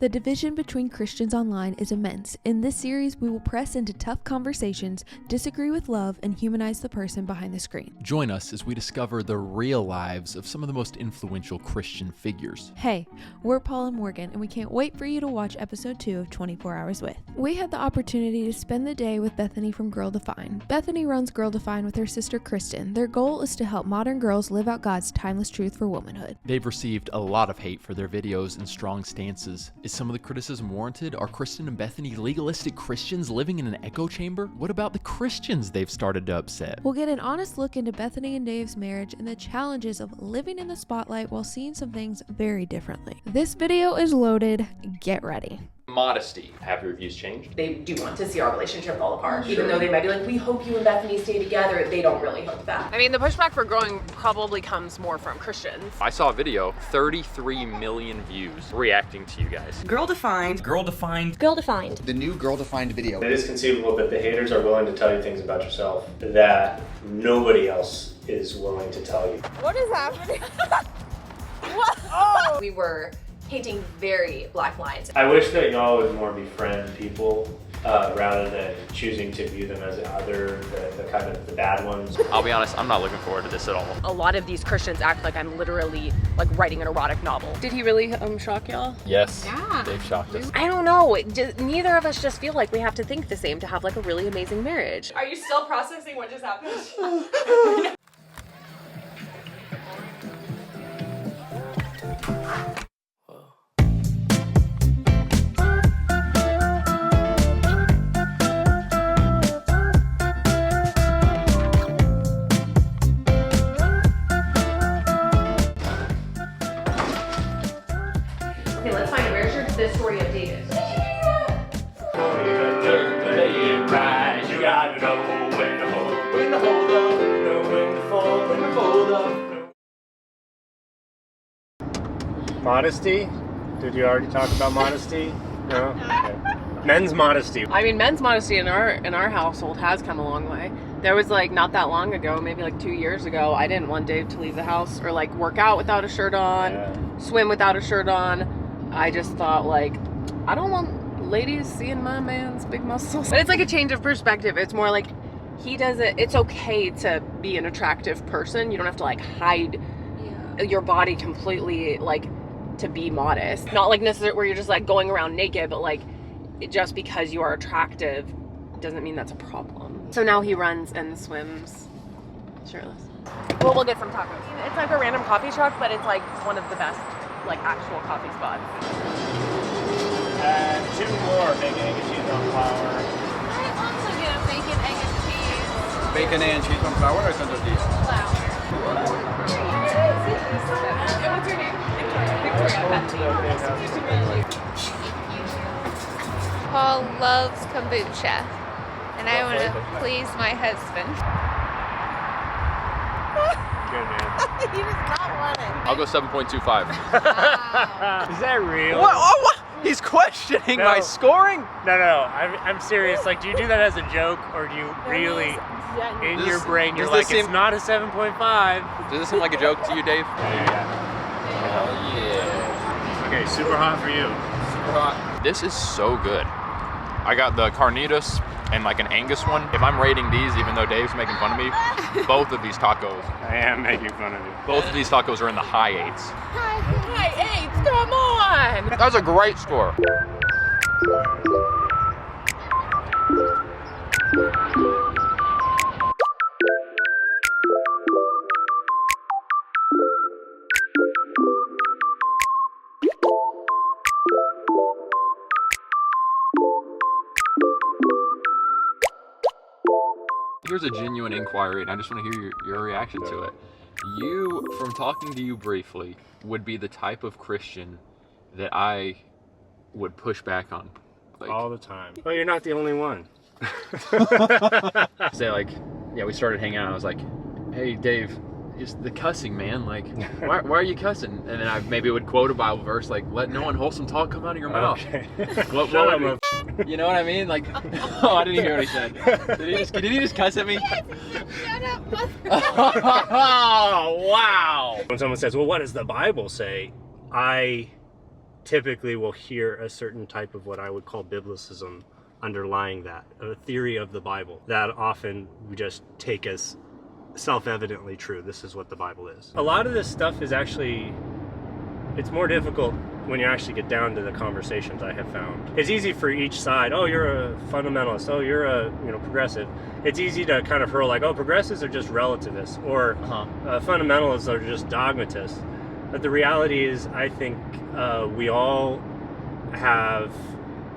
The division between Christians online is immense. In this series, we will press into tough conversations, disagree with love, and humanize the person behind the screen. Join us as we discover the real lives of some of the most influential Christian figures. Hey, we're Paul and Morgan, and we can't wait for you to watch episode 2 of 24 Hours With. We had the opportunity to spend the day with Bethany from GirlDefined. Bethany runs GirlDefined with her sister Kristen. Their goal is to help modern girls live out God's timeless truth for womanhood. They've received a lot of hate for their videos and strong stances. Is some of the criticism warranted? Are Kristen and Bethany legalistic Christians living in an echo chamber? What about the Christians they've started to upset? We'll get an honest look into Bethany and Dav's marriage and the challenges of living in the spotlight while seeing some things very differently. This video is loaded. Get ready. Modesty. Have your views changed? They do want to see our relationship fall apart. Sure. Even though they might be like, we hope you and Bethany stay together, they don't really hope that. I mean, the pushback for growing probably comes more from Christians. I saw a video, 33 million views, reacting to you guys. GirlDefined. GirlDefined. GirlDefined. The new GirlDefined video. It is conceivable that the haters are willing to tell you things about yourself that nobody else is willing to tell you. What is happening? What? Oh! We were painting very black lines. I wish that y'all would more befriend people rather than choosing to view them as other, the kind of the bad ones. I'll be honest, I'm not looking forward to this at all. A lot of these Christians act like I'm literally like writing an erotic novel. Did he really shock y'all? Yes, yeah. They've shocked us. I don't know. Neither of us just feel like we have to think the same to have like a really amazing marriage. Are you still processing what just happened? Okay, let's find it. Where's the story of David? You gotta know when to hold up, know when to fold, when to fold up. Modesty? Did you already talk about modesty? No? Okay. Men's modesty. I mean, men's modesty in our household has come a long way. There was like not that long ago, maybe like 2 years ago, I didn't want Dave to leave the house or like work out without a shirt on, swim without a shirt on. I just thought like, I don't want ladies seeing my man's big muscles. But it's like a change of perspective. It's more like he does it. It's okay to be an attractive person. You don't have to like hide your body completely, like to be modest. Not like necessarily where you're just like going around naked, but like just because you are attractive doesn't mean that's a problem. So now he runs and swims shirtless. Well, we'll get some tacos. It's like a random coffee shop, but it's like one of the best like actual coffee spots. And 2 more bacon, egg, and cheese on flour. I also get a bacon, egg, and cheese. Bacon and cheese on flour or center cheese? Flour. And what's your name? Victoria. Paul loves kombucha, and I want to please my husband. Good man. He does not want it. I'll go 7.25. Wow. Is that real? What? He's questioning my scoring? No. I'm serious. Like, do you do that as a joke, or do you really, in your brain, you're like, it's not a 7.5? Does this seem like a joke to you, Dave? Yeah. Okay, super hot for you. Super hot. This is so good. I got the carnitas and like an Angus one. If I'm rating these, even though Dave's making fun of me, both of these tacos. I am making fun of you. Both of these tacos are in the high 8s. High 8s, come on! That was a great score. Here's a genuine inquiry, and I just want to hear your reaction to it. You, from talking to you briefly, would be the type of Christian that I would push back on. Like, all the time. Well, you're not the only one. say like, yeah, we started hanging out. I was like, hey, Dave, it's the cussing, man. Like, why are you cussing? And then I maybe would quote a Bible verse like, let no unwholesome talk come out of your mouth. Okay. What you know what I mean? Like, oh, I didn't hear what he said. Did he just cuss at me? Shut up, mother. Oh, wow. When someone says, well, what does the Bible say? I typically will hear a certain type of what I would call biblicism underlying that, a theory of the Bible that often we just take as self-evidently true. This is what the Bible is. A lot of this stuff is actually, it's more difficult when you actually get down to the conversations, I have found. It's easy for each side, oh, you're a fundamentalist, oh, you're a progressive. It's easy to kind of hurl like, oh, progressives are just relativists, or fundamentalists are just dogmatists. But the reality is, I think we all have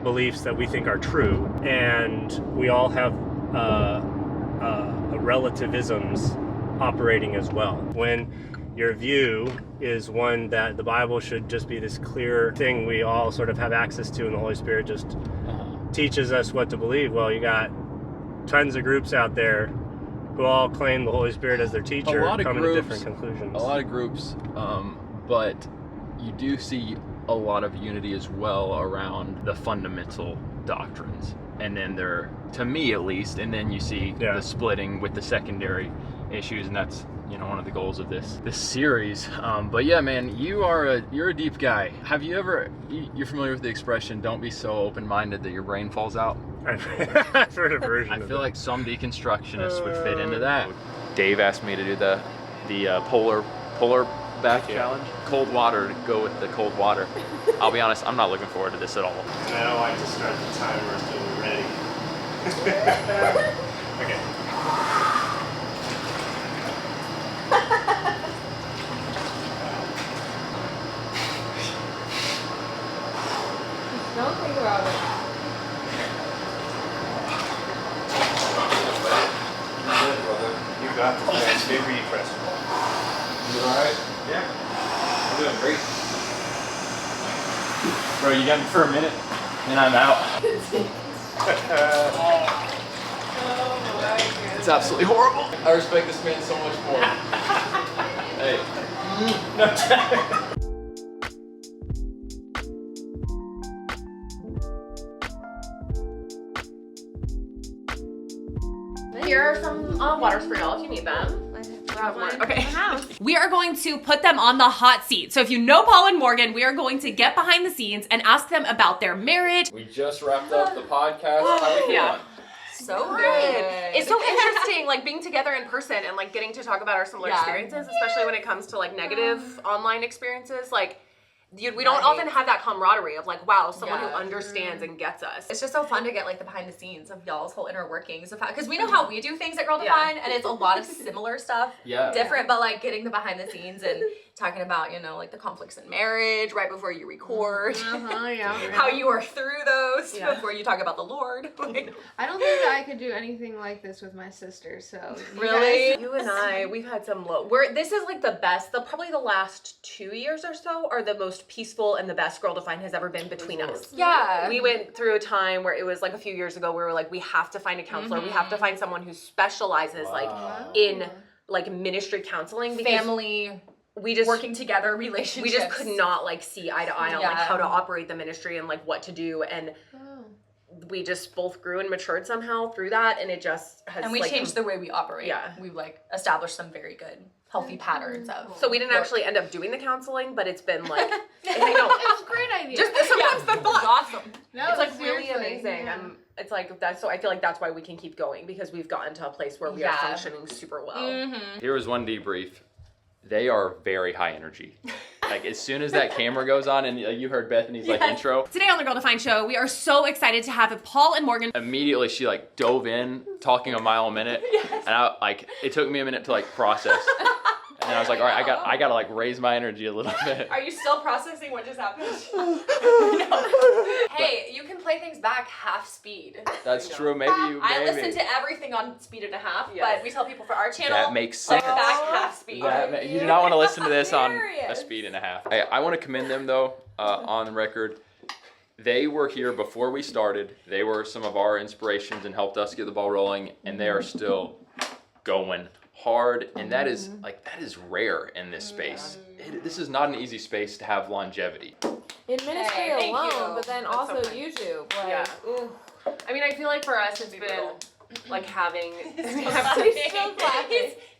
beliefs that we think are true, and we all have relativisms operating as well. When your view is one that the Bible should just be this clear thing we all sort of have access to, and the Holy Spirit just teaches us what to believe. Well, you got tons of groups out there who all claim the Holy Spirit as their teacher, coming to different conclusions. A lot of groups, but you do see a lot of unity as well around the fundamental doctrines. And then to me at least, and then you see the splitting with the secondary issues, and that's one of the goals of this series. But yeah, man, you're a deep guy. Have you ever, you're familiar with the expression, don't be so open-minded that your brain falls out? I've heard a version of I feel like some deconstructionists would fit into that. Dave asked me to do the polar back challenge. Cold water, to go with the cold water. I'll be honest, I'm not looking forward to this at all. And I don't like to start the timer until we're ready. Okay. Don't think about it. You got this, man. Stay ready, Preston. You alright? Yeah. I'm doing great. Bro, you got me for a minute, and I'm out. It's absolutely horrible. I respect this man so much more. Hey. Here are some waters for y'all if you need them. Okay. We are going to put them on the hot seat. So if you know Paul and Morgan, we are going to get behind the scenes and ask them about their marriage. We just wrapped up the podcast. How we feeling? So good. It's so interesting, like being together in person and like getting to talk about our similar experiences, especially when it comes to like negative online experiences. Like, we don't often have that camaraderie of like, wow, someone who understands and gets us. It's just so fun to get like the behind the scenes of y'all's whole inner workings of how, because we know how we do things at GirlDefined, and it's a lot of similar stuff, different, but like getting the behind the scenes and talking about, like the conflicts in marriage right before you record, how you are through those before you talk about the Lord. I don't think that I could do anything like this with my sister, so. Really? You and I, we've had some this is like the best, probably the last 2 years or so are the most peaceful and the best GirlDefined has ever been between us. Yeah. We went through a time where it was like a few years ago where we were like, we have to find a counselor. We have to find someone who specializes in like ministry counseling. Family. We just working together, relationships. We just could not like see eye to eye on like how to operate the ministry and like what to do, and we just both grew and matured somehow through that, and it just has. And we changed the way we operate. Yeah, we've like established some very good, healthy patterns of. So we didn't actually end up doing the counseling, but it's been like it's a great idea. Just sometimes the thought. Awesome. No, it's like really amazing. It's like that's so. I feel like that's why we can keep going, because we've gotten to a place where we are functioning super well. Here was one debrief. They are very high energy. Like as soon as that camera goes on and you heard Bethany's like intro. Today on the GirlDefined show, we are so excited to have Paul and Morgan. Immediately she like dove in, talking a mile a minute. And it took me a minute to like process. And then I was like, all right, I gotta like raise my energy a little bit. Are you still processing what just happened? Hey, you can play things back half speed. That's true. Maybe. I listen to everything on speed and a half, but we tell people for our channel that makes sense. Like back half speed. You do not want to listen to this on a speed and a half. Hey, I want to commend them though. On the record, they were here before we started. They were some of our inspirations and helped us get the ball rolling, and they are still going hard, and that is rare in this space. This is not an easy space to have longevity. In ministry alone, but then also YouTube. Like, I mean, I feel like for us it's been like having.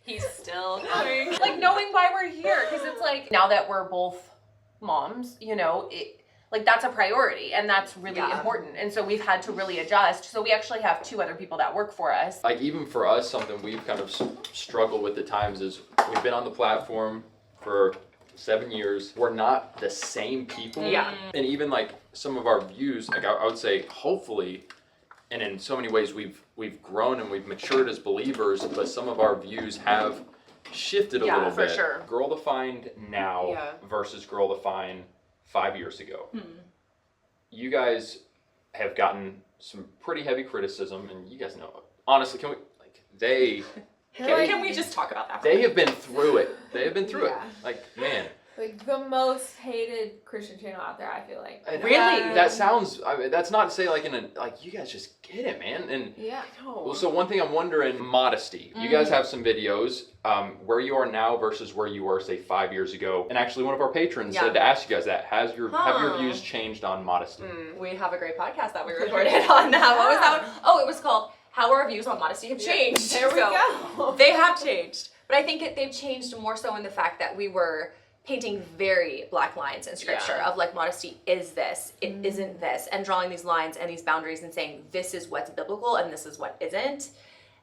He's still like knowing why we're here, because it's like now that we're both moms, like that's a priority and that's really important. And so we've had to really adjust. So we actually have 2 other people that work for us. Like even for us, something we've kind of struggled with at times is we've been on the platform for 7 years. We're not the same people. Yeah. And even like some of our views, like I would say hopefully, and in so many ways we've grown and we've matured as believers, but some of our views have shifted a little bit. For sure. Girl-defined now versus girl-defined 5 years ago. You guys have gotten some pretty heavy criticism, and you guys know, honestly, can we just talk about that? They have been through it. They have been through it. Like, man. Like the most hated Christian channel out there, I feel like. Really? That sounds, I mean, that's not to say like like you guys just get it, man. And well, so one thing I'm wondering, Modesty. You guys have some videos where you are now versus where you were, say, 5 years ago. And actually one of our patrons said to ask you guys that. Have your views changed on Modesty? We have a great podcast that we recorded on that. What was that one? Oh, it was called How Our Views on Modesty Have Changed. There we go. They have changed. But I think they've changed more so in the fact that we were painting very black lines in scripture of like modesty is this, it isn't this, and drawing these lines and these boundaries and saying this is what's biblical and this is what isn't.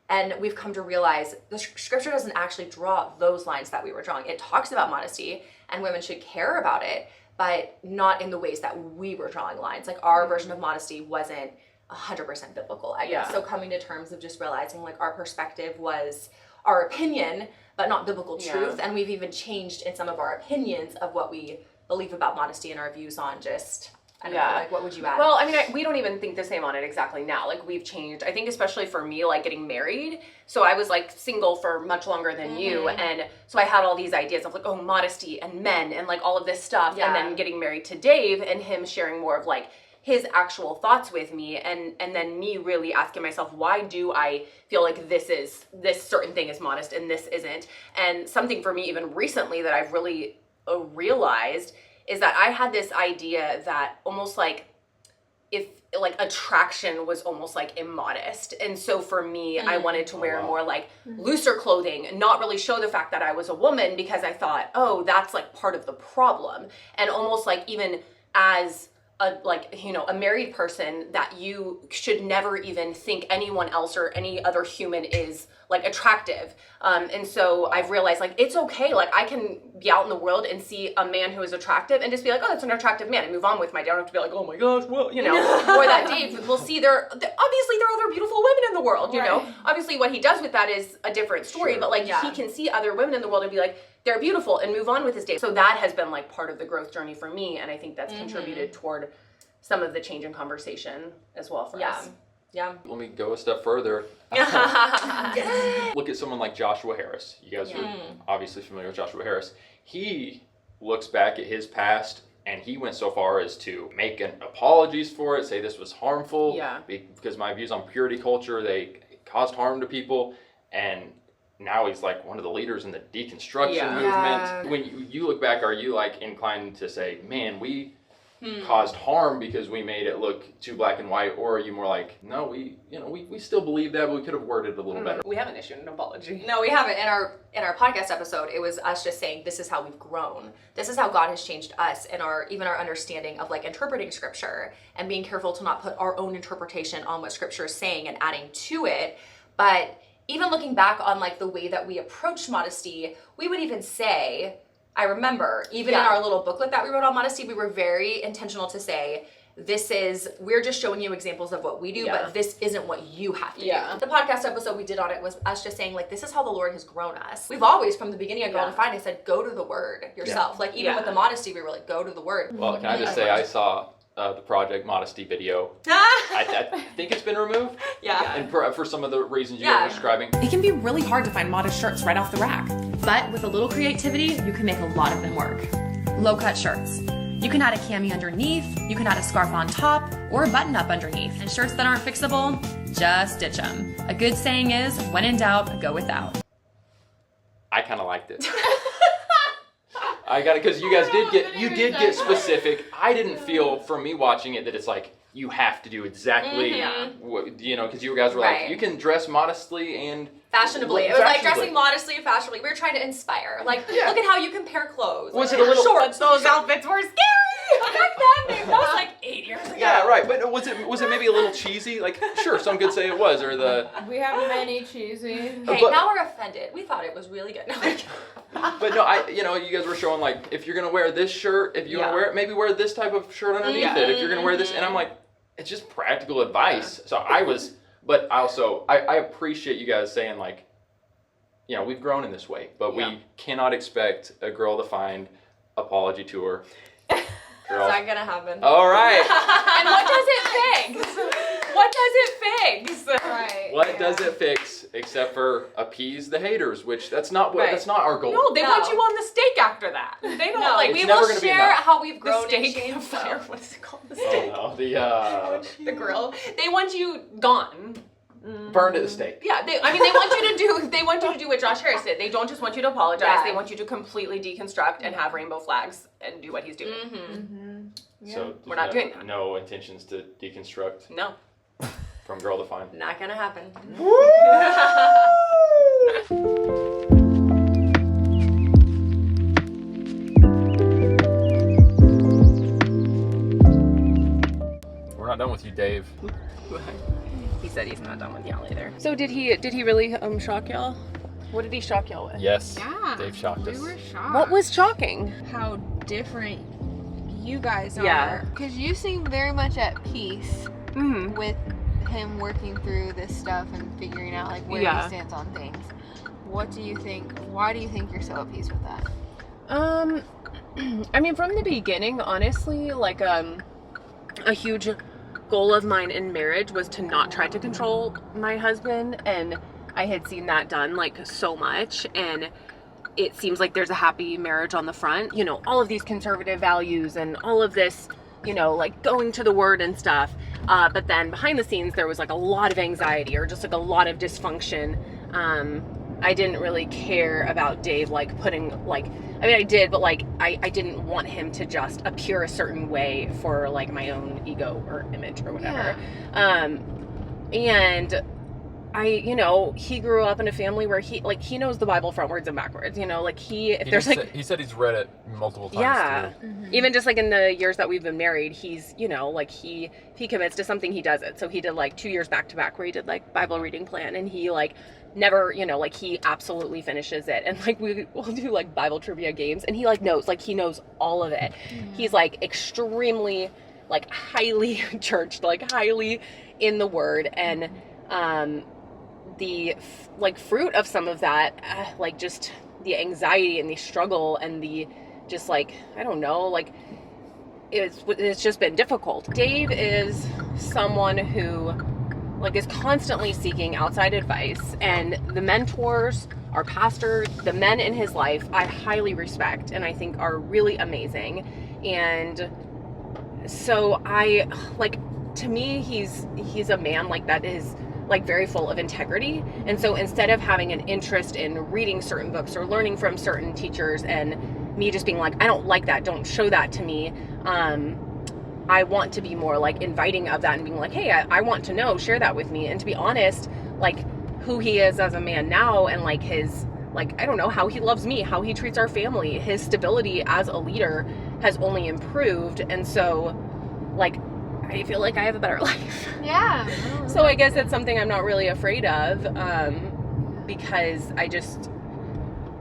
And we've come to realize the scripture doesn't actually draw those lines that we were drawing. It talks about modesty and women should care about it, but not in the ways that we were drawing lines. Like our version of modesty wasn't 100% biblical, I guess. So coming to terms of just realizing like our perspective was our opinion, but not biblical truth. And we've even changed in some of our opinions of what we believe about modesty and our views on just, I don't know, like what would you add? Well, I mean, we don't even think the same on it exactly now. Like we've changed, I think especially for me, like getting married. So I was like single for much longer than you. And so I had all these ideas of like, oh, modesty and men and like all of this stuff. And then getting married to Dave and him sharing more of like his actual thoughts with me, and then me really asking myself, why do I feel like this certain thing is modest and this isn't? And something for me even recently that I've really realized is that I had this idea that almost like if like attraction was almost like immodest. And so for me, I wanted to wear more like looser clothing, not really show the fact that I was a woman, because I thought, oh, that's like part of the problem. And almost like even as a married person, that you should never even think anyone else or any other human is like attractive. And so I've realized like it's okay. Like I can be out in the world and see a man who is attractive and just be like, oh, that's an attractive man, and move on with my day. I don't have to be like, oh my gosh, well, you know, or that Dave will see obviously there are other beautiful women in the world, you know. Obviously what he does with that is a different story, but like he can see other women in the world and be like, they're beautiful, and move on with his day. So that has been like part of the growth journey for me, and I think that's contributed toward some of the change in conversation as well for us. Yeah. Let me go a step further. Look at someone like Joshua Harris. You guys are obviously familiar with Joshua Harris. He looks back at his past, and he went so far as to make apologies for it, say this was harmful, because my views on purity culture, they caused harm to people, and now he's like one of the leaders in the deconstruction movement. When you look back, are you like inclined to say, man, we caused harm because we made it look too black and white, or are you more like, no, we still believe that, but we could have worded it a little better? We haven't issued an apology. No, we haven't. In our podcast episode, it was us just saying this is how we've grown. This is how God has changed us, and even our understanding of like interpreting scripture and being careful to not put our own interpretation on what scripture is saying and adding to it. But even looking back on like the way that we approach modesty, we would even say, I remember, even in our little booklet that we wrote on modesty, we were very intentional to say, we're just showing you examples of what we do, but this isn't what you have to do. The podcast episode we did on it was us just saying, like, this is how the Lord has grown us. We've always, from the beginning of GirlDefined, I said, go to the word yourself. Like, even with the modesty, we were like, go to the word. Well, can I just say, I saw the Project Modesty video. I think it's been removed. And for some of the reasons you were describing. It can be really hard to find modest shirts right off the rack. But with a little creativity, you can make a lot of them work. Low-cut shirts. You can add a cami underneath, you can add a scarf on top, or a button-up underneath. And shirts that aren't fixable, just stitch them. A good saying is, when in doubt, go without. I kind of liked it. I got it, because you guys did get specific. I didn't feel, from me watching it, that it's like, you have to do exactly, what, you know, because you guys were like, you can dress modestly and fashionably. It was like dressing modestly and fashionably. We were trying to inspire. Like, look at how you compare clothes. Was it a little shorts? Those outfits were scary. Back then, that was like 8 years ago. Yeah, right. But was it maybe a little cheesy? Like, sure, some could say it was, or the. We have many cheesy. Okay, now we're offended. We thought it was really good. But no, you guys were showing like, if you're gonna wear this shirt, if you want to wear it, maybe wear this type of shirt underneath it. If you're gonna wear this, and I'm like, it's just practical advice. So but I appreciate you guys saying like, we've grown in this way, but we cannot expect a GirlDefined apology tour. It's not gonna happen. All right. And what does it fix? What does it fix? Right. What does it fix except for appease the haters? Which that's not our goal. No, they want you on the stake after that. They don't like. It's We never will gonna be share enough. how we've grown The and steak changed. fire. What is it called? The Oh, steak. no, The grill. They want you gone. burned at the stake. Yeah, they want you to do what Josh Harris did. They don't just want you to apologize. Yeah. They want you to completely deconstruct and have rainbow flags and do what he's doing. So We're not doing that. No intentions to deconstruct No, from GirlDefined. Not gonna happen. We're not done with you, Dave. He said he's not done with y'all either. So did he really shock y'all? What did he shock y'all with? Yes. Yeah. Dave shocked us. We were shocked. What was shocking? How different you guys are. Yeah. Because you seem very much at peace Mm-hmm. with him working through this stuff and figuring out like where Yeah. he stands on things. What do you think? Why do you think you're so at peace with that? I mean, from the beginning, honestly, like a huge goal of mine in marriage was to not try to control my husband, and I had seen that done like so much, and it seems like there's a happy marriage on the front, all of these conservative values and all of this, like going to the word and stuff, but then behind the scenes there was like a lot of anxiety or just like a lot of dysfunction. I didn't really care about Dave like putting like, I mean I did, but like I didn't want him to just appear a certain way for like my own ego or image or whatever. And he grew up in a family where he knows the Bible frontwards and backwards, He said he's read it multiple times. yeah. Too. Even just like in the years that we've been married, he's, if he commits to something, he does it. So he did like 2 years back to back where he did like Bible reading plan, and he like never, he absolutely finishes it. And like we'll do like Bible trivia games, and he like knows all of it. He's like extremely like highly churched, like highly in the word, and the like fruit of some of that, like just the anxiety and the struggle and the just like, I don't know, like it's just been difficult. Dave is someone who like is constantly seeking outside advice, and the mentors, our pastor, the men in his life, I highly respect and I think are really amazing. And so I like, to me, he's a man like that is like very full of integrity. And so instead of having an interest in reading certain books or learning from certain teachers and me just being like, I don't like that, don't show that to me, I want to be more like inviting of that and being like, hey, I want to know, share that with me. And to be honest, like who he is as a man now, and like his, like, I don't know, how he loves me, how he treats our family, his stability as a leader has only improved. And so like I feel like I have a better life. Yeah. So I guess it's something I'm not really afraid of, because I just,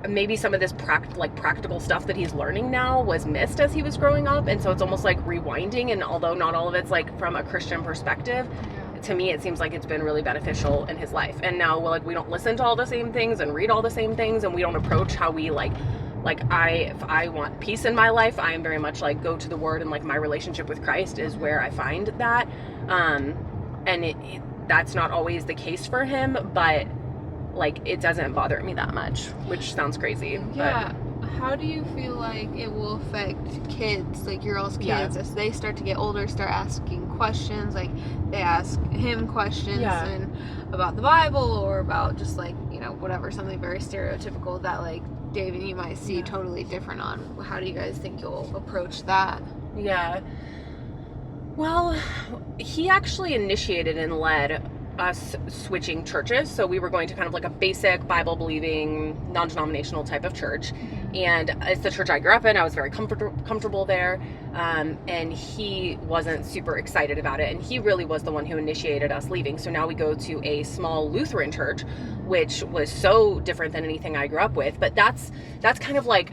maybe some of this practical stuff that he's learning now was missed as he was growing up, and so it's almost like rewinding. And although not all of it's like from a Christian perspective, to me it seems like it's been really beneficial in his life. And now we don't listen to all the same things and read all the same things, and we don't approach how we if I want peace in my life, I am very much like go to the word, and like my relationship with Christ is where I find that. And that's not always the case for him, but like it doesn't bother me that much, which sounds crazy. Yeah. But how do you feel like it will affect kids, like your all's kids, as they start to get older, start asking questions, like they ask him questions and about the Bible or about just like, whatever, something very stereotypical that like Dave and you might see totally different on. How do you guys think you'll approach that? Yeah. Well, he actually initiated and led us switching churches. So we were going to kind of like a basic Bible believing, non-denominational type of church. And it's the church I grew up in. I was very comfortable there. And he wasn't super excited about it. And he really was the one who initiated us leaving. So now we go to a small Lutheran church, which was so different than anything I grew up with. But that's kind of like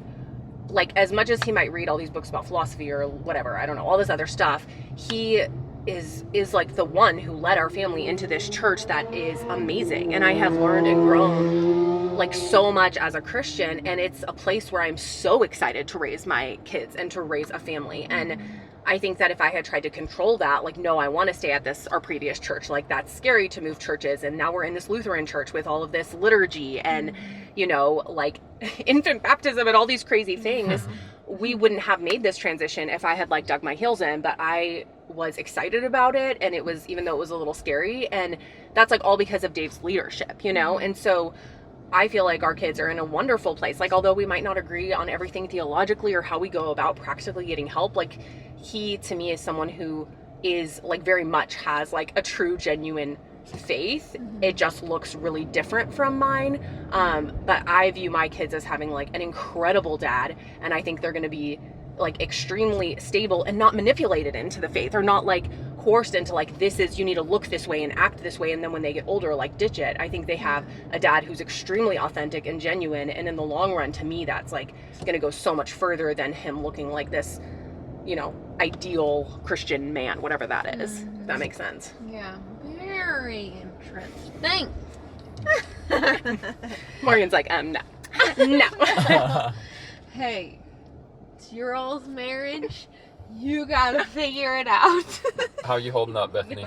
as much as he might read all these books about philosophy or whatever, I don't know, all this other stuff, he is like the one who led our family into this church that is amazing. And I have learned and grown like so much as a Christian, and it's a place where I'm so excited to raise my kids and to raise a family. And I think that if I had tried to control that, like, no, I want to stay at our previous church, like that's scary to move churches, and now we're in this Lutheran church with all of this liturgy and, you know, like infant baptism and all these crazy things, we wouldn't have made this transition if I had like dug my heels in. But I was excited about it, and it was, even though it was a little scary, and that's like all because of Dave's leadership, you know. And so I feel like our kids are in a wonderful place. Like, although we might not agree on everything theologically or how we go about practically getting help, like he to me is someone who is like very much has like a true genuine faith. It just looks really different from mine, but I view my kids as having like an incredible dad, and I think they're going to be like extremely stable and not manipulated into the faith, or not like coerced into like, this is, you need to look this way and act this way, and then when they get older, like ditch it. I think they have a dad who's extremely authentic and genuine, and in the long run, to me, that's like going to go so much further than him looking like this, you know, ideal Christian man, whatever that is. If that makes sense. Yeah, very interesting. Morgan's like, no. No. Hey, it's your all's marriage. You gotta figure it out. How are you holding up, Bethany?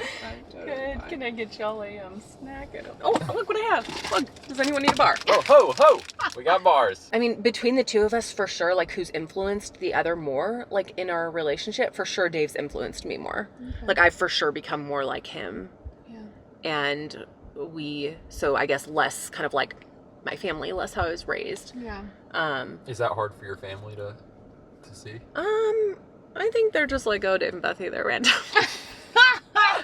Good. Can I get y'all a snack? Oh, look what I have. Look, does anyone need a bar? Oh, ho, ho! We got bars. I mean, between the two of us, for sure, like, who's influenced the other more, like, in our relationship, for sure, Dave's influenced me more. Okay. Like, I've for sure become more like him. Yeah. And so I guess less kind of like my family, less how I was raised. Yeah. Is that hard for your family to see? I think they're just like, oh, Dave and Bethany, they're random. I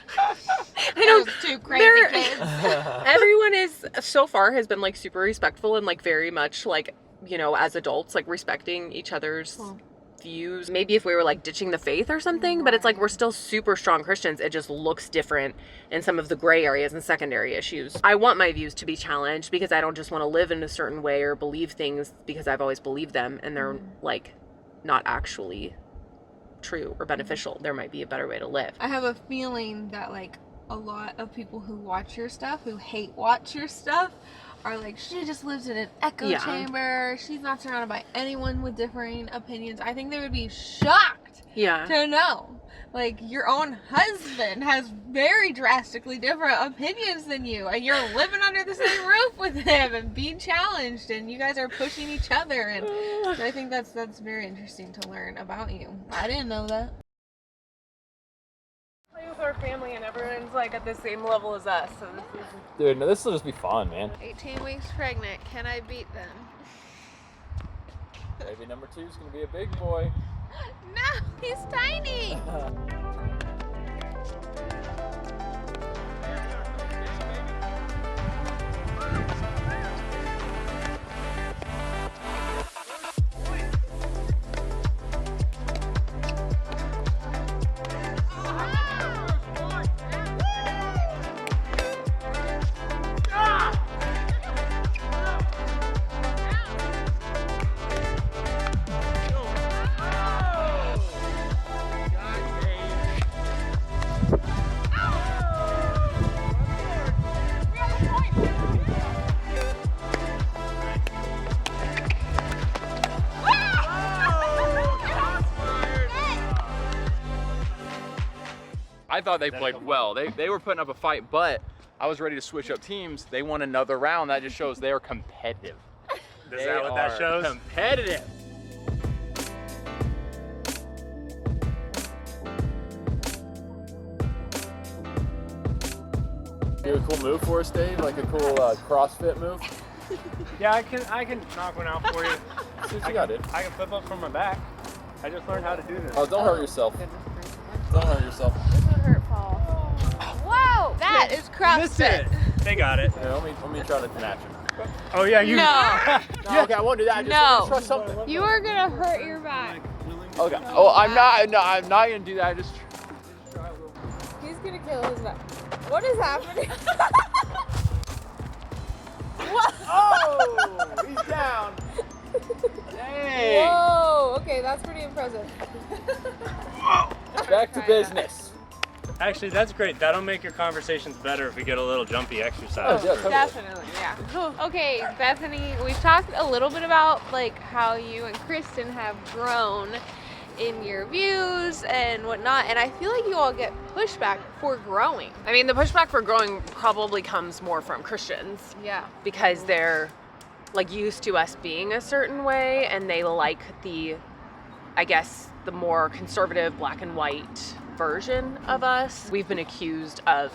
know, those two crazy kids. Everyone so far has been like super respectful and like very much like, you know, as adults, like respecting each other's views. Maybe if we were like ditching the faith or something, but it's like we're still super strong Christians. It just looks different in some of the gray areas and secondary issues. I want my views to be challenged because I don't just want to live in a certain way or believe things because I've always believed them and they're like not actually true or beneficial. There might be a better way to live. I have a feeling that like a lot of people who watch your stuff, who hate watch your stuff, are like, she just lives in an echo chamber. She's not surrounded by anyone with differing opinions. I think they would be shocked to know. Like, your own husband has very drastically different opinions than you, and you're living under the same roof with him and being challenged, and you guys are pushing each other, and so I think that's very interesting to learn about you. I didn't know that. Play with our family, and everyone's like at the same level as us. So Dude, no, this will just be fun, man. 18 weeks pregnant. Can I beat them? Baby number 2 is gonna be a big boy. No, he's tiny. I thought they played well. They were putting up a fight, but I was ready to switch up teams. They won another round. That just shows they are competitive. Is that what that shows? Competitive. Do a cool move for us, Dave? Like a cool CrossFit move? Yeah, I can knock one out for you. See what you got, dude. I can flip up from my back. I just learned how to do this. Oh, don't hurt yourself. Don't hurt yourself. This would hurt Paul. Whoa! That is CrossFit. grasp it. They got it. Here, let me try to match it. Oh yeah, you. No. No, okay, I won't do that. No. Just try something. You are gonna hurt your back. Okay. Oh, I'm not. No, I'm not gonna do that. I just. He's gonna kill his back. What is happening? What? Oh, he's down. Dang. Whoa. Okay, that's pretty impressive. Back to business. Actually, that's great. That'll make your conversations better if we get a little jumpy exercise. Oh, yeah, totally. Definitely, yeah. Okay, Bethany, we've talked a little bit about like how you and Kristen have grown in your views and whatnot, and I feel like you all get pushback for growing. I mean, the pushback for growing probably comes more from Christians. Yeah. Because they're like used to us being a certain way, and they like the, I guess, the more conservative black and white version of us. We've been accused of,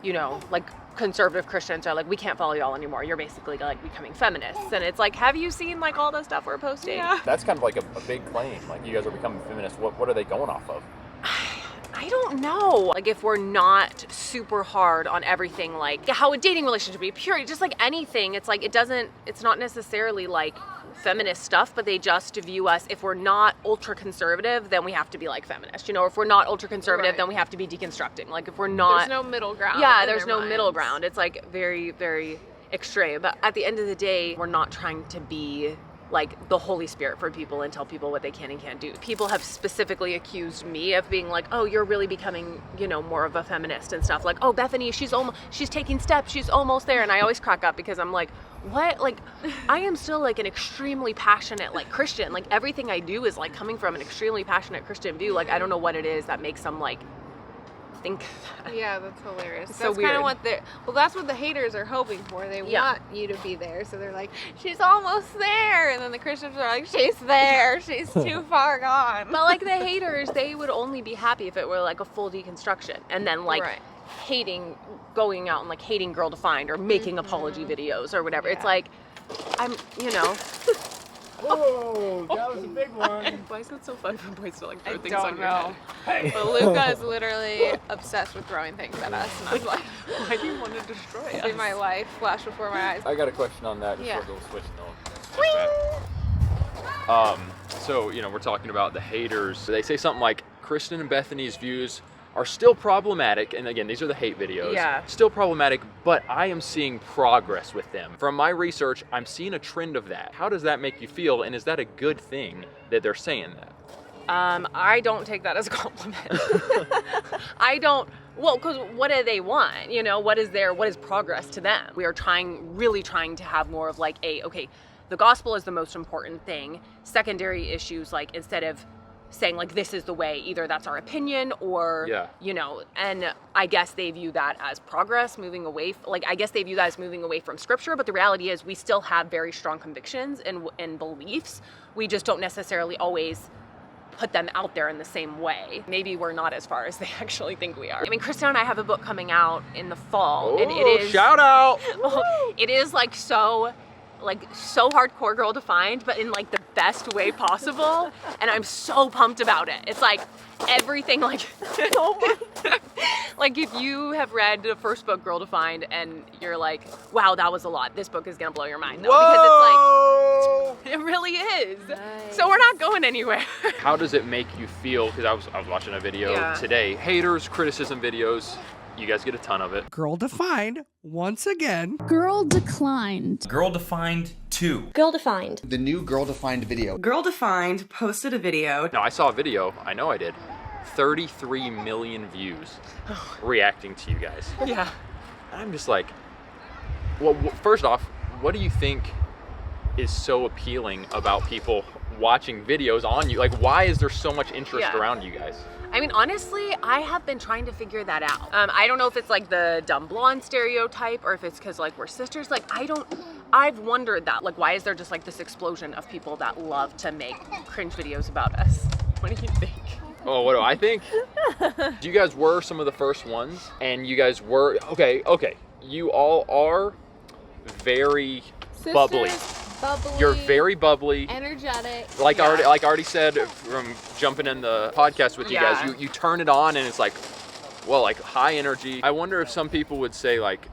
you know, like conservative Christians are like, we can't follow y'all anymore. You're basically like becoming feminists. And it's like, have you seen like all the stuff we're posting? Yeah. That's kind of like a big claim. Like, you guys are becoming feminists. What are they going off of? I don't know. Like, if we're not super hard on everything, like how a dating relationship be purity, just like anything, it's like it's not necessarily like feminist stuff, but they just view us, if we're not ultra conservative, then we have to be like feminist, you know, if we're not ultra conservative, Right. then we have to be deconstructing. Like, if we're not, There's no middle ground. yeah, in there's their no minds. middle ground. It's like very, very extreme. But at the end of the day, we're not trying to be like the Holy Spirit for people and tell people what they can and can't do. People have specifically accused me of being like, oh, you're really becoming, you know, more of a feminist and stuff. Like, oh, Bethany, she's taking steps, she's almost there. And I always crack up because I'm like, what? Like, I am still like an extremely passionate like Christian. Like, everything I do is like coming from an extremely passionate Christian view. Like, I don't know what it is that makes them like think that. Yeah, that's hilarious. It's That's so kind weird. of what that's what the haters are hoping for. They Yeah. want you to be there, so they're like, she's almost there, and then the Christians are like, she's there, she's too far gone. But like the haters, they would only be happy if it were like a full deconstruction, and then like Right. hating, going out and like hating GirlDefined or making apology videos or whatever. It's Yeah. like, I'm, you know. Whoa, that was a big one. Why is it so fun for boys to like I throw things don't on your know. head? But Luca is literally obsessed with throwing things at us, and I'm like, Why do you want to destroy see us? my life flash before my eyes. I got a question on that. Just Yeah. a little switch. So, you know, we're talking about the haters. They say something like, Kristen and Bethany's views are still problematic, and again, these are the hate videos. Yeah. Still problematic, but I am seeing progress with them. From my research, I'm seeing a trend of that. How does that make you feel, and is that a good thing that they're saying that? I don't take that as a compliment. I don't, well, because what do they want? You know, what is progress to them? We are really trying to have more of like okay, the gospel is the most important thing. Secondary issues, like, instead of saying like, this is the way, either that's our opinion or, you know, and I guess they view that as progress, moving away, I guess they view that as moving away from scripture, but the reality is we still have very strong convictions and beliefs. We just don't necessarily always put them out there in the same way. Maybe we're not as far as they actually think we are. I mean, Kristen and I have a book coming out in the fall, and it is, shout out! it is like so hardcore GirlDefined, but in like the best way possible, and I'm so pumped about it. It's like everything, like like if you have read the first book, GirlDefined, and you're like, wow, that was a lot, this book is gonna blow your mind, though. Because it's like, it really is. Nice. So we're not going anywhere. How does it make you feel? Because I was watching a video today, haters, criticism videos. You guys get a ton of it. GirlDefined, once again. Girl declined. GirlDefined 2. GirlDefined. The new GirlDefined video. GirlDefined posted a video. No, I saw a video. I know I did. 33 million views reacting to you guys. Yeah. And I'm just like, well, first off, what do you think is so appealing about people watching videos on you? Like, why is there so much interest around you guys? I mean, honestly, I have been trying to figure that out. I don't know if it's like the dumb blonde stereotype or if it's because like we're sisters. Like, I've wondered that. Like, why is there just like this explosion of people that love to make cringe videos about us? What do you think? Oh, what do I think? You guys were some of the first ones, and you guys were, okay, you all are very bubbly. You're very bubbly, energetic. Like I already said from jumping in the podcast with you guys, you turn it on and it's like, well, like high energy. I wonder if some people would say like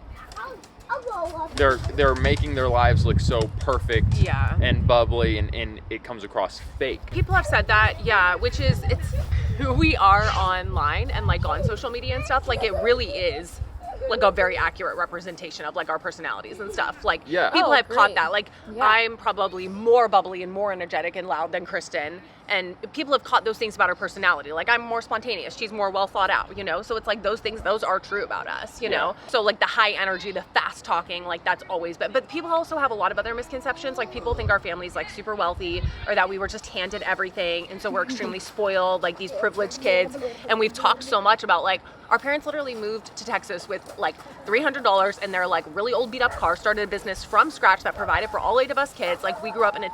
they're making their lives look so perfect and bubbly, and it comes across fake. People have said that, yeah, which is, it's who we are online and like on social media and stuff. Like it really is like a very accurate representation of like our personalities and stuff. Like people have caught that. Like I'm probably more bubbly and more energetic and loud than Kristen, and people have caught those things about her personality. Like I'm more spontaneous, she's more well thought out, you know? So it's like those things, those are true about us, you know? So like the high energy, the fast talking, like that's always been, but people also have a lot of other misconceptions. Like people think our family's like super wealthy, or that we were just handed everything, and so we're extremely spoiled, like these privileged kids. And we've talked so much about like, our parents literally moved to Texas with like $300 and their like really old beat up car, started a business from scratch that provided for all 8 of us kids. Like we grew up in an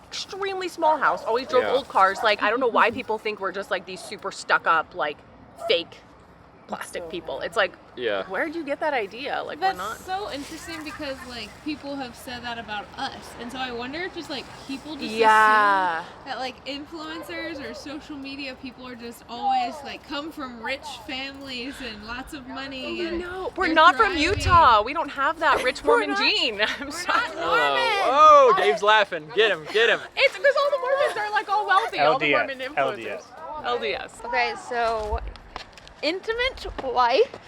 extremely small house, always drove old cars. Like I don't know why people think we're just like these super stuck up, like fake plastic people. It's like, where'd you get that idea? Like that's we're not. So interesting, because like people have said that about us, and so I wonder if just like people just assume that like influencers or social media people are just always like come from rich families and lots of money. No, we're not from Utah. We don't have that rich Mormon gene. I'm sorry. Oh, Dave's laughing. Get him. It's because all the Mormons are like all wealthy. All the Mormon influencers. LDS. Okay, so intimate wife.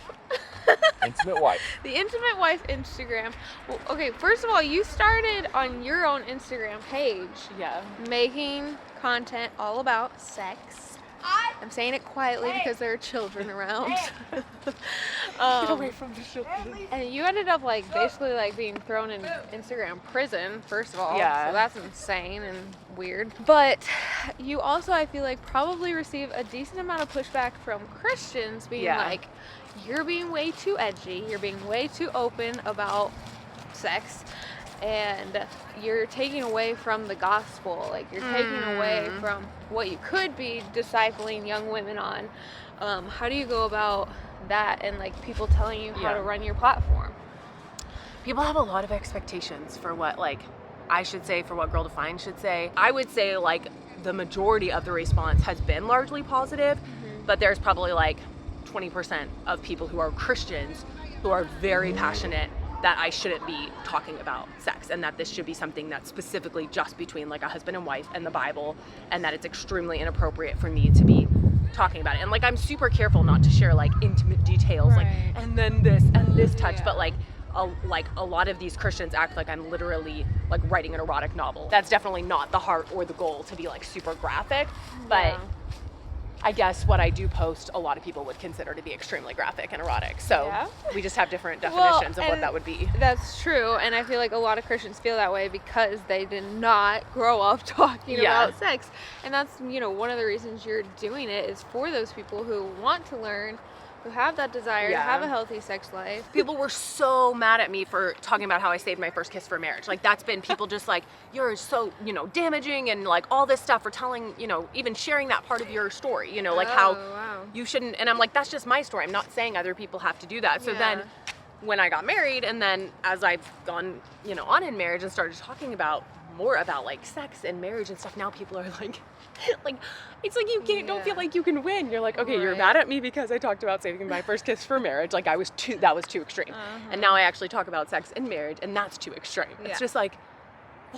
Intimate wife. The intimate wife Instagram. Well, okay, first of all, you started on your own Instagram page. Making content all about sex. I'm saying it quietly because there are children around. Get away from the children. And you ended up like basically like being thrown in Instagram prison, first of all. So that's insane and weird. But you also, I feel like, probably receive a decent amount of pushback from Christians being like, you're being way too edgy, you're being way too open about sex, and you're taking away from the gospel. Like you're taking away from what you could be discipling young women on. How do you go about that, and like people telling you how to run your platform? People have a lot of expectations for what like I should say, for what GirlDefined should say. I would say like the majority of the response has been largely positive, but there's probably like 20% of people who are Christians who are very passionate that I shouldn't be talking about sex, and that this should be something that's specifically just between like a husband and wife and the Bible, and that it's extremely inappropriate for me to be talking about it. And like I'm super careful not to share like intimate details, like and then this and this touch, but like a lot of these Christians act like I'm literally like writing an erotic novel. That's definitely not the heart or the goal, to be like super graphic, but I guess what I do post, a lot of people would consider to be extremely graphic and erotic. So we just have different definitions of what that would be. That's true. And I feel like a lot of Christians feel that way because they did not grow up talking about sex. And that's, you know, one of the reasons you're doing it is for those people who want to learn, who have that desire to have a healthy sex life. People were so mad at me for talking about how I saved my first kiss for marriage. Like that's been people just like, you're so, you know, damaging, and like all this stuff for telling, you know, even sharing that part of your story, you know, like how you shouldn't. And I'm like, that's just my story. I'm not saying other people have to do that. So then when I got married, and then as I've gone, you know, on in marriage and started talking about more about like sex and marriage and stuff, now people are like it's like you can't don't feel like you can win. You're like, okay, you're mad at me because I talked about saving my first kiss for marriage. Like that was too extreme. And now I actually talk about sex and marriage, and that's too extreme. It's just like,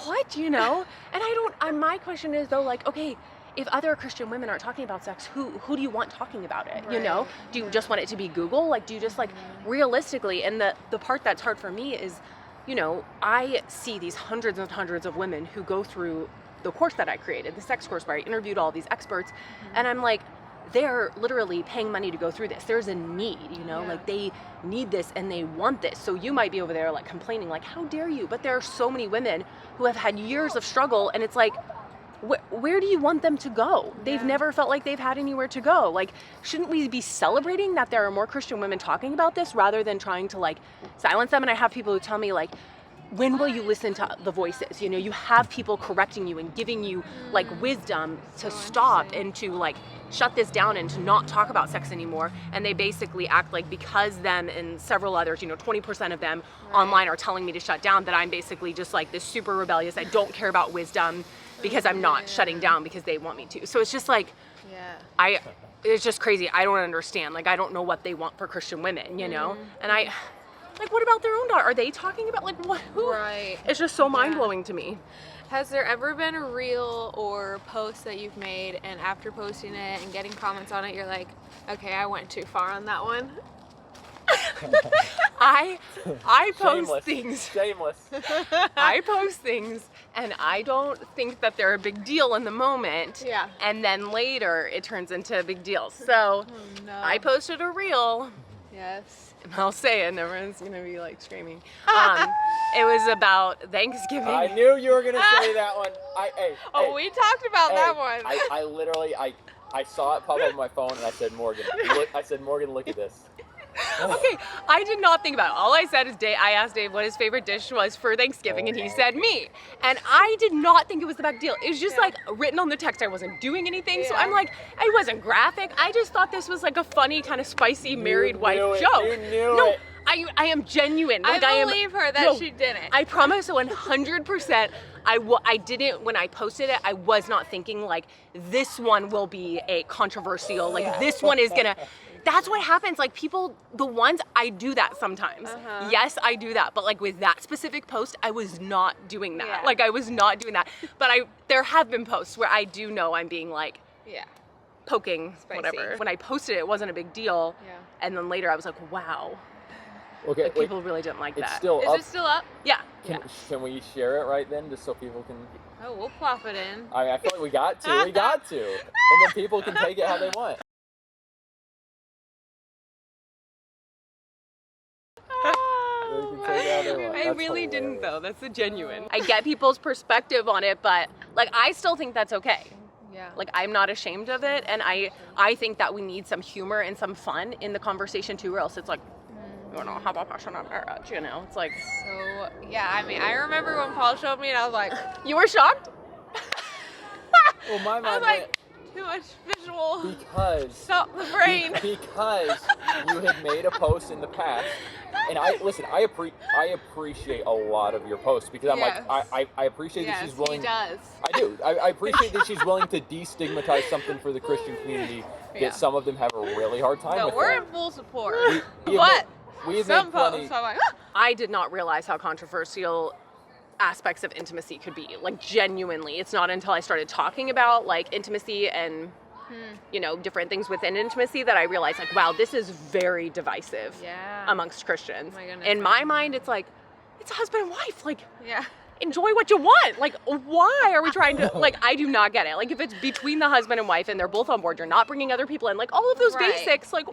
what, you know? And my question is though, like, okay, if other Christian women aren't talking about sex, who do you want talking about it? You know? Do you just want it to be Google? Like, do you just like realistically? And the part that's hard for me is, you know, I see these hundreds and hundreds of women who go through the course that I created, the sex course where I interviewed all these experts, and I'm like, they're literally paying money to go through this. There's a need, you know, like they need this and they want this. So you might be over there like complaining, like, how dare you? But there are so many women who have had years of struggle, and it's like, where do you want them to go? They've never felt like they've had anywhere to go. Like, shouldn't we be celebrating that there are more Christian women talking about this rather than trying to like silence them? And I have people who tell me like, when will you listen to the voices? You know, you have people correcting you and giving you like wisdom to stop and to like shut this down and to not talk about sex anymore. And they basically act like because them and several others, you know, 20% of them online are telling me to shut down, that I'm basically just like this super rebellious, I don't care about wisdom because I'm not shutting down because they want me to. So it's just like, it's just crazy. I don't understand. Like, I don't know what they want for Christian women, you know? And I, like, what about their own daughter? Are they talking about, like, what? Who? Right. It's just so mind-blowing to me. Has there ever been a reel or post that you've made and after posting it and getting comments on it, you're like, okay, I went too far on that one? I post things. Shameless. I post things and I don't think that they're a big deal in the moment. Yeah. And then later it turns into a big deal. So I posted a reel. Yes. And I'll say it and everyone's gonna be like screaming. It was about Thanksgiving. I knew you were gonna say that one. We talked about that one. I literally saw it pop up on my phone and I said, Morgan, look at this. Okay, I did not think about it. All I said is I asked Dave what his favorite dish was for Thanksgiving, and he said me. And I did not think it was the big deal. It was just like written on the text. I wasn't doing anything, so I'm like, I wasn't graphic. I just thought this was like a funny, kind of spicy married wife joke. You knew it. I am genuine. Like, I believe her that she didn't. I promise 100%. I didn't, when I posted it, I was not thinking like, this one will be a controversial, like this one is gonna, that's what happens. Like I do that sometimes. Yes, I do that. But like with that specific post, I was not doing that. Like I was not doing that. But there have been posts where I do know I'm being like, poking, spicy. Whatever. When I posted it, it wasn't a big deal. And then later I was like, wow. Okay, like, people really didn't like that. Still Is up? it still up? Yeah. Can we share it right then, just so people can? Oh, we'll plop it in. I feel like we got to, and then people can take it how they want. I really didn't though. That's a genuine. I get people's perspective on it, but like I still think that's okay. Yeah. Like I'm not ashamed of it, and I think that we need some humor and some fun in the conversation too, or else it's like, you know, have a passionate marriage, you know? It's like. So yeah, I mean, I remember when Paul showed me, and I was like, you were shocked? Well, my mind went, too much visual. Because stop the brain. Because you had made a post in the past, and I appreciate a lot of your posts because I'm like I appreciate that she's willing. He does. I do. I appreciate that she's willing to destigmatize something for the Christian community that some of them have a really hard time with. We're in full support. We have made plenty. I did not realize how controversial aspects of intimacy could be. Like genuinely, it's not until I started talking about like intimacy and you know, different things within intimacy that I realized like, wow, this is very divisive amongst Christians. Oh my goodness. In my mind, it's like, it's a husband and wife. Like, enjoy what you want. Like, why are we trying to, like, I do not get it. Like, if it's between the husband and wife and they're both on board, you're not bringing other people in, like, all of those basics, like,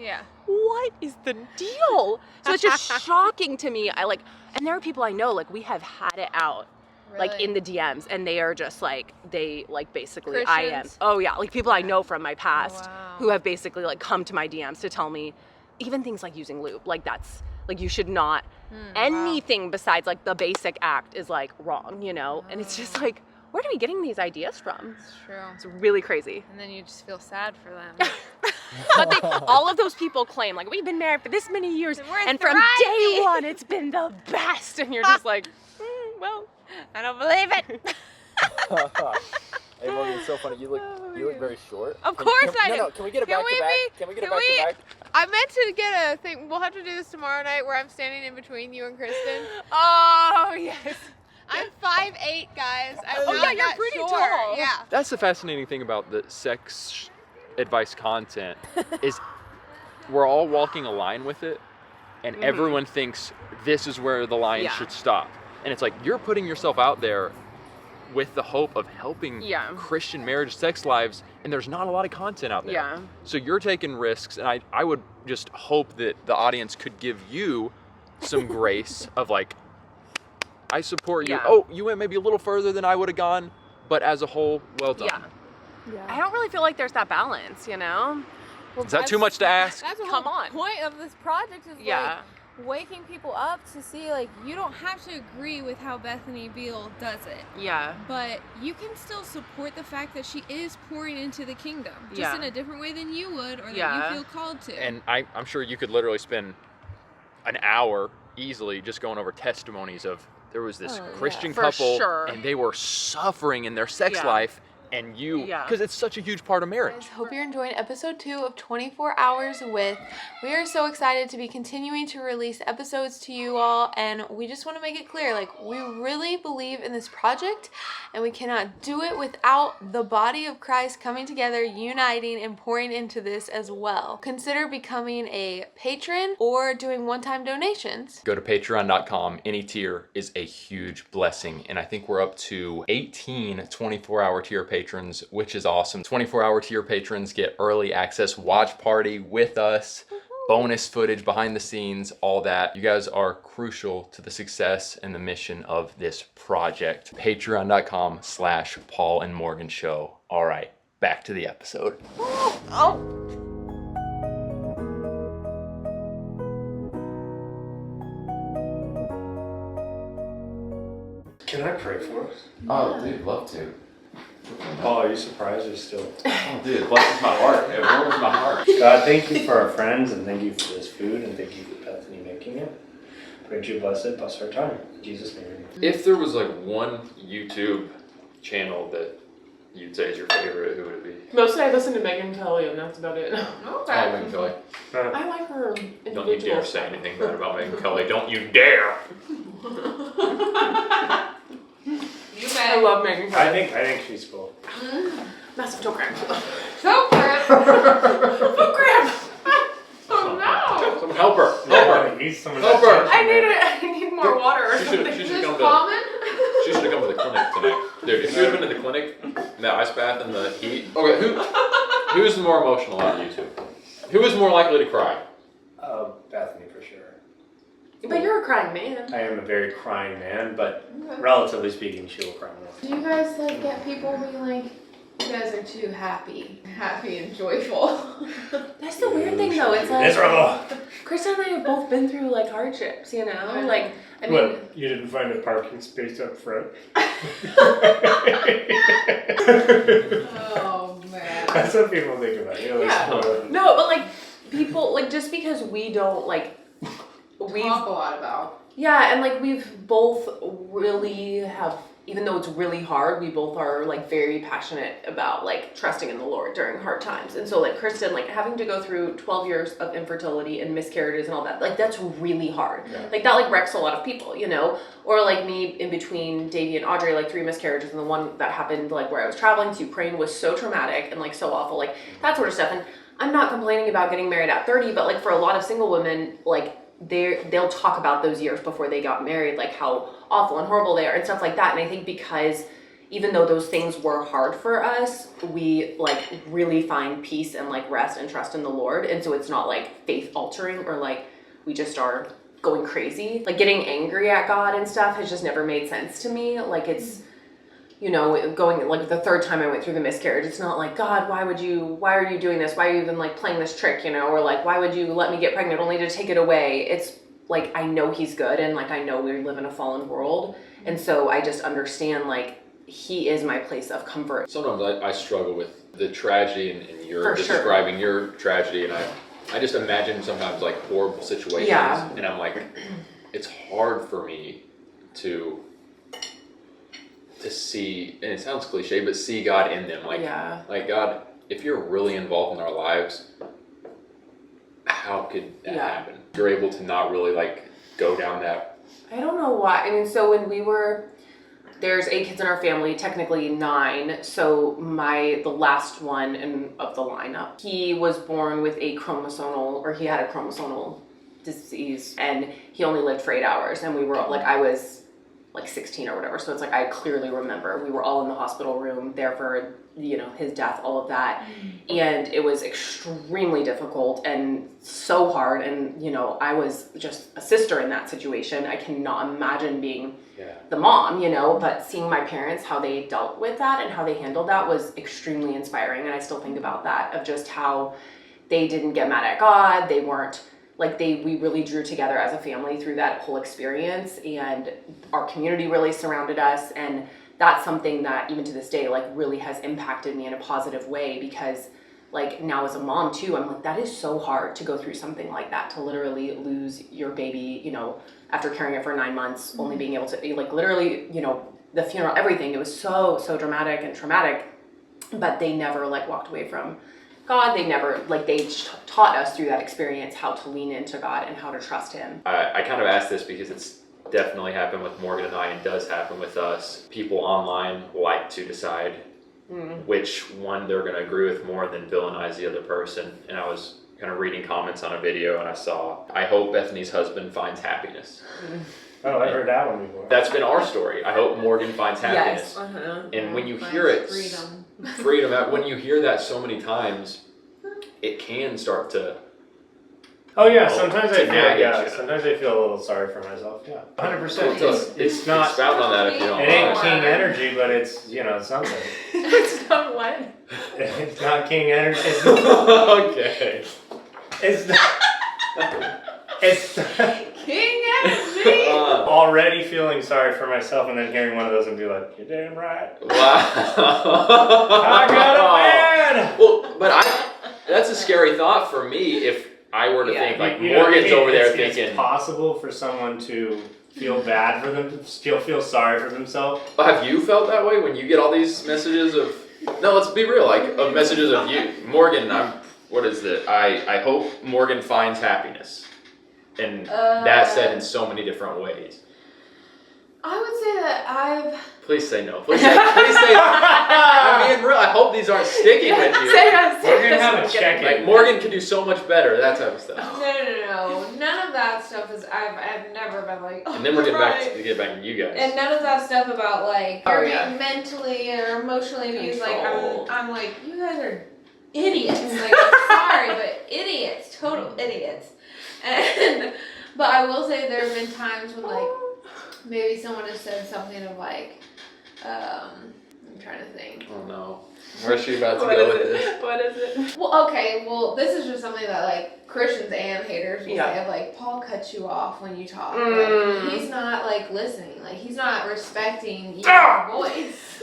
what is the deal? So it's just shocking to me. And there are people I know, like, we have had it out. Really? Like in the DMs, and they are just like, they like basically Christians? like people I know from my past who have basically like come to my DMs to tell me even things like using lube, like that's like you should not anything besides like the basic act is like wrong, you know? And it's just like, where are we getting these ideas from? It's true. It's really crazy. And then you just feel sad for them. But all of those people claim like, we've been married for this many years and from day one it's been the best, and you're just like, well, I don't believe it. Hey, Morgan, it's so funny. You look very short. Of course I do. No, can we get a back to back? Can we get a back to back? I meant to get a thing. We'll have to do this tomorrow night where I'm standing in between you and Kristen. Oh, yes. I'm 5'8", guys. You're pretty tall. Yeah. That's the fascinating thing about the sex advice content is we're all walking a line with it, and everyone thinks this is where the line should stop. And it's like, you're putting yourself out there with the hope of helping Christian marriage sex lives, and there's not a lot of content out there. Yeah. So you're taking risks, and I would just hope that the audience could give you some grace of like, I support you. Oh, you went maybe a little further than I would have gone, but as a whole, well done. Yeah. I don't really feel like there's that balance, you know? Well, is that too much to ask? That's the Come whole on. point of this project is like waking people up to see like you don't have to agree with how Bethany Beal does it. Yeah. But you can still support the fact that she is pouring into the kingdom, just in a different way than you would or that you feel called to. And I'm sure you could literally spend an hour easily just going over testimonies of there was this Christian couple and they were suffering in their sex life, and you, because it's such a huge part of marriage. Guys, hope you're enjoying episode 2 of 24 Hours With. We are so excited to be continuing to release episodes to you all, and we just want to make it clear, like, we really believe in this project, and we cannot do it without the body of Christ coming together, uniting, and pouring into this as well. Consider becoming a patron or doing one-time donations. Go to patreon.com. Any tier is a huge blessing, and I think we're up to 18 24-hour tier patrons, which is awesome. 24-hour tier patrons get early access watch party with us, bonus footage behind the scenes, all that. You guys are crucial to the success and the mission of this project. Patreon.com/Paul and Morgan Show. All right, back to the episode. Can I pray for us? Oh, dude, love to. Paul, are you surprised you're still? Oh, dude, it blesses my heart. It warms my heart. God, thank you for our friends, and thank you for this food, and thank you for Bethany making it. Pray that you bless it, bless our time. In Jesus' name. If there was like one YouTube channel that you'd say is your favorite, who would it be? Mostly I listen to Megan Kelly, and that's about it. Okay. Oh, Megan Kelly. I like her individual. Don't you dare say anything bad about Megan Kelly. Don't you dare! I love Megan Kelly. I think she's cool. Massive toe cramp. So crap. Toe cramp. Oh no. Someone help her. Help her. I need more water or something. She should have come to the clinic tonight. Dude, if she would have been to the clinic, that ice bath in the heat. Okay, who's more emotional out of you two? Who is more likely to cry? Bethany for sure. But you're a crying man. I am a very crying man, but relatively speaking, she will cry more. Do you guys like get people being like, you guys are too happy and joyful? That's the weird thing though. It's like miserable. Kristen and I have both been through like hardships, you know? Like I mean, What, you didn't find a parking space up front? Oh man. That's what people think about you. No, but like people like just because we don't like we talk a lot about. Yeah, and like we've both really have, even though it's really hard, we both are like very passionate about like trusting in the Lord during hard times. And so like Kristen, like having to go through 12 years of infertility and miscarriages and all that, like that's really hard. Yeah. Like that like wrecks a lot of people, you know? Or like me in between Davey and Audrey, like 3 miscarriages, and the one that happened like where I was traveling to Ukraine was so traumatic and like so awful, like that sort of stuff. And I'm not complaining about getting married at 30, but like for a lot of single women, like they'll talk about those years before they got married, like how awful and horrible they are and stuff like that. And I think because even though those things were hard for us, we like really find peace and like rest and trust in the Lord. And so it's not like faith altering or like we just are going crazy. Like getting angry at God and stuff has just never made sense to me. Like it's, you know, going like the 3rd time I went through the miscarriage, it's not like, God, why are you doing this? Why are you even like playing this trick, you know? Or like, why would you let me get pregnant only to take it away? It's like, I know he's good. And like, I know we live in a fallen world. And so I just understand like, he is my place of comfort. Sometimes I struggle with the tragedy and you're describing your tragedy. And I just imagine sometimes like horrible situations. Yeah. And I'm like, it's hard for me to see, and it sounds cliche, but see God in them. Like, like God, if you're really involved in our lives, how could that happen? You're able to not really like go down that. I don't know why. I mean, so when there's 8 kids in our family, technically 9. So the last one of the lineup, he was born with he had a chromosomal disease, and he only lived for 8 hours. And we were like, I was like 16 or whatever. So it's like, I clearly remember we were all in the hospital room there for, you know, his death, all of that. And it was extremely difficult and so hard. And, you know, I was just a sister in that situation. I cannot imagine being the mom, you know, but seeing my parents, how they dealt with that and how they handled that was extremely inspiring. And I still think about that, of just how they didn't get mad at God. They weren't like we really drew together as a family through that whole experience, and our community really surrounded us. And that's something that even to this day, like really has impacted me in a positive way, because like now as a mom too, I'm like, that is so hard to go through something like that, to literally lose your baby, you know, after carrying it for 9 months, only being able to like literally, you know, the funeral, everything. It was so dramatic and traumatic. but they never like walked away from God. They never, like, they taught us through that experience how to lean into God and how to trust him. I kind of asked this because it's definitely happened with Morgan and I, and does happen with us. People online like to decide which one they're going to agree with more than villainize the other person. And I was kind of reading comments on a video, and I saw, I hope Bethany's husband finds happiness. Oh, I've heard that one before. That's been our story. I hope Morgan finds happiness. Yes. And when you hear it, freedom, when you hear that so many times, it can start to... Oh yeah, sometimes I feel sometimes I feel a little sorry for myself. Yeah, 100%. It's not. Expound on that if you don't. It ain't king energy, but it's something. It's not what? It's not king energy. It's Okay. It's not. It's King energy. Already feeling sorry for myself, and then hearing one of those and be like, "You're damn right." Wow. I got a man. Well, but that's a scary thought for me if I were to think, like, Morgan's over there thinking... It's possible for someone to feel bad for them, feel sorry for themselves. Have you felt that way when you get all these messages of... No, let's be real, like, of messages of you. Morgan, what is it? I hope Morgan finds happiness. And that's said in so many different ways. I would say that Please say no. Please say I'm being real. I hope these aren't sticking with you. We're gonna have a check-in. Like, Morgan can do so much better. That type of stuff. No. None of that stuff is. I've never been like. Oh, and then we're getting back to you guys. And none of that stuff about like you're being mentally or emotionally abused. Like I'm like, you guys are idiots. Like, I'm sorry, but idiots, total idiots. But I will say there have been times when like maybe someone has said something of like, I'm trying to think. Oh no. Where's she about to go with this? What is it? Well, okay, this is just something that like Christians and haters will say of like, Paul cuts you off when you talk. Like, he's not like listening. Like, he's not respecting your voice.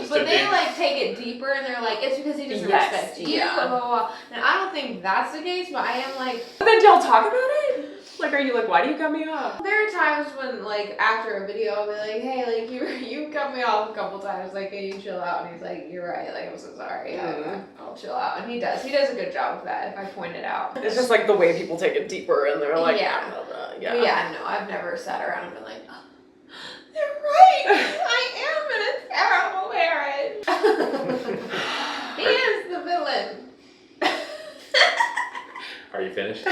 But they like take it deeper, and they're like, it's because he doesn't respect you. Blah, blah, blah. And I don't think that's the case, but I am like. But then y'all talk about it? Like, are you like, why do you cut me off? There are times when, like, after a video, I'll be like, hey, like, you cut me off a couple times. Like, can you chill out? And he's like, you're right. Like, I'm so sorry. I'll chill out. And he does. He does a good job with that if I point it out. It's just like the way people take it deeper, and they're like, Yeah, no, I've never sat around and been like, oh, they're right. I am in a terrible marriage. He is the villain. Are you finished?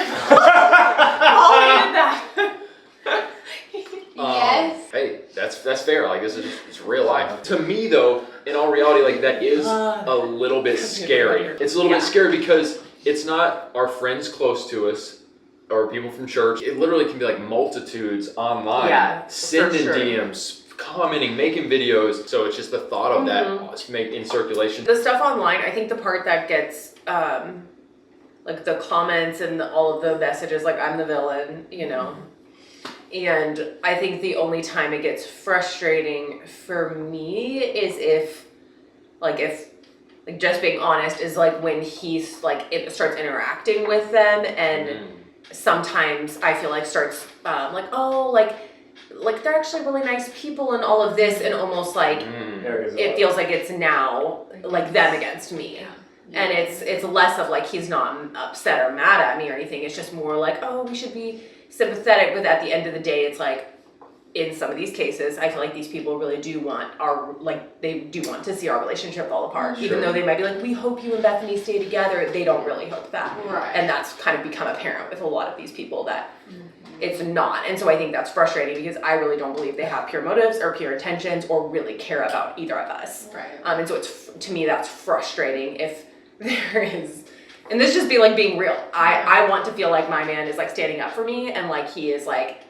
Yes. Hey, that's fair. Like, it's real life. To me, though, in all reality, like, that is a little bit scary. It's a little bit scary because it's not our friends close to us or people from church. It literally can be like multitudes online, sending DMs, commenting, making videos. So it's just the thought of that in circulation. The stuff online, I think the part that gets like the comments and all of the messages, like, I'm the villain, you know. And I think the only time it gets frustrating for me is if just being honest, is like when he's like, it starts interacting with them, and sometimes I feel like starts like, oh, like they're actually really nice people and all of this, and almost like it feels like it's now like them against me. And it's less of like he's not upset or mad at me or anything. It's just more like, oh, we should be sympathetic. But at the end of the day, it's like, in some of these cases, I feel like these people really do want they do want to see our relationship fall apart. Even though they might be like, we hope you and Bethany stay together. They don't really hope that. Right. And that's kind of become apparent with a lot of these people that it's not. And so I think that's frustrating because I really don't believe they have pure motives or pure intentions or really care about either of us. Right. And so to me, that's frustrating if there is, and this just be like being real. I want to feel like my man is like standing up for me, and like he is like,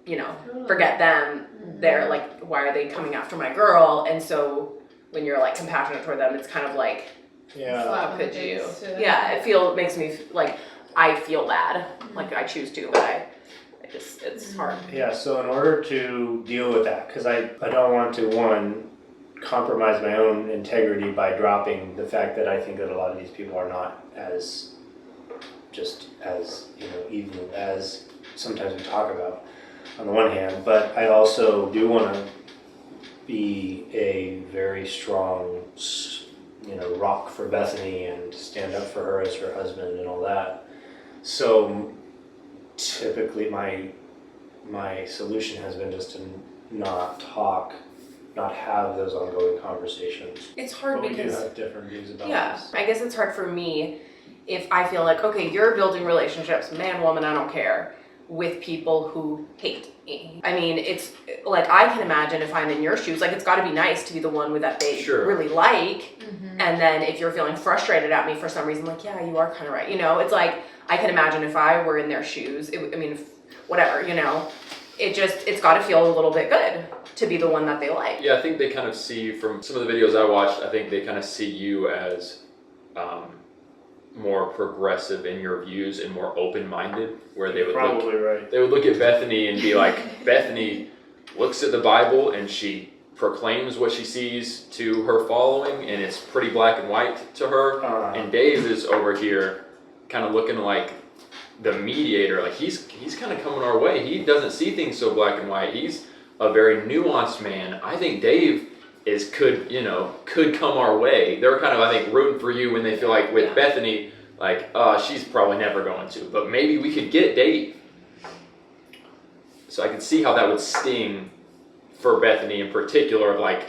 you know, forget them. They're like, why are they coming after my girl? And so when you're like compassionate toward them, it's kind of like, how could you? Yeah, it makes me like, I feel bad. Like I choose to, but it's hard. Yeah, so in order to deal with that, because I don't want to, compromise my own integrity by dropping the fact that I think that a lot of these people are not as evil as sometimes we talk about on the one hand, but I also do want to be a very strong, rock for Bethany and stand up for her as her husband and all that. So typically my solution has been just to not talk, not have those ongoing conversations. It's hard but because we do have different views about this. I guess it's hard for me if I feel like, okay, you're building relationships, man, woman, I don't care, with people who hate me. I mean, it's like, I can imagine if I'm in your shoes, like, it's got to be nice to be the one with that they really like. And then if you're feeling frustrated at me for some reason, like, yeah, you are kind of right. It's like, I can imagine if I were in their shoes, whatever, it's got to feel a little bit good to be the one that they like. Yeah, I think they kind of see, from some of the videos I watched, I think they kind of see you as more progressive in your views and more open-minded, where they would they would look at Bethany and be like, Bethany looks at the Bible and she proclaims what she sees to her following, and it's pretty black and white to her. And Dave is over here kind of looking like the mediator, like he's kind of coming our way. He doesn't see things so black and white. He's a very nuanced man. I think Dave could come our way. They're kind of, I think, rooting for you when they feel like with Bethany, like, she's probably never going to, but maybe we could get Dave. So I could see how that would sting for Bethany in particular, of like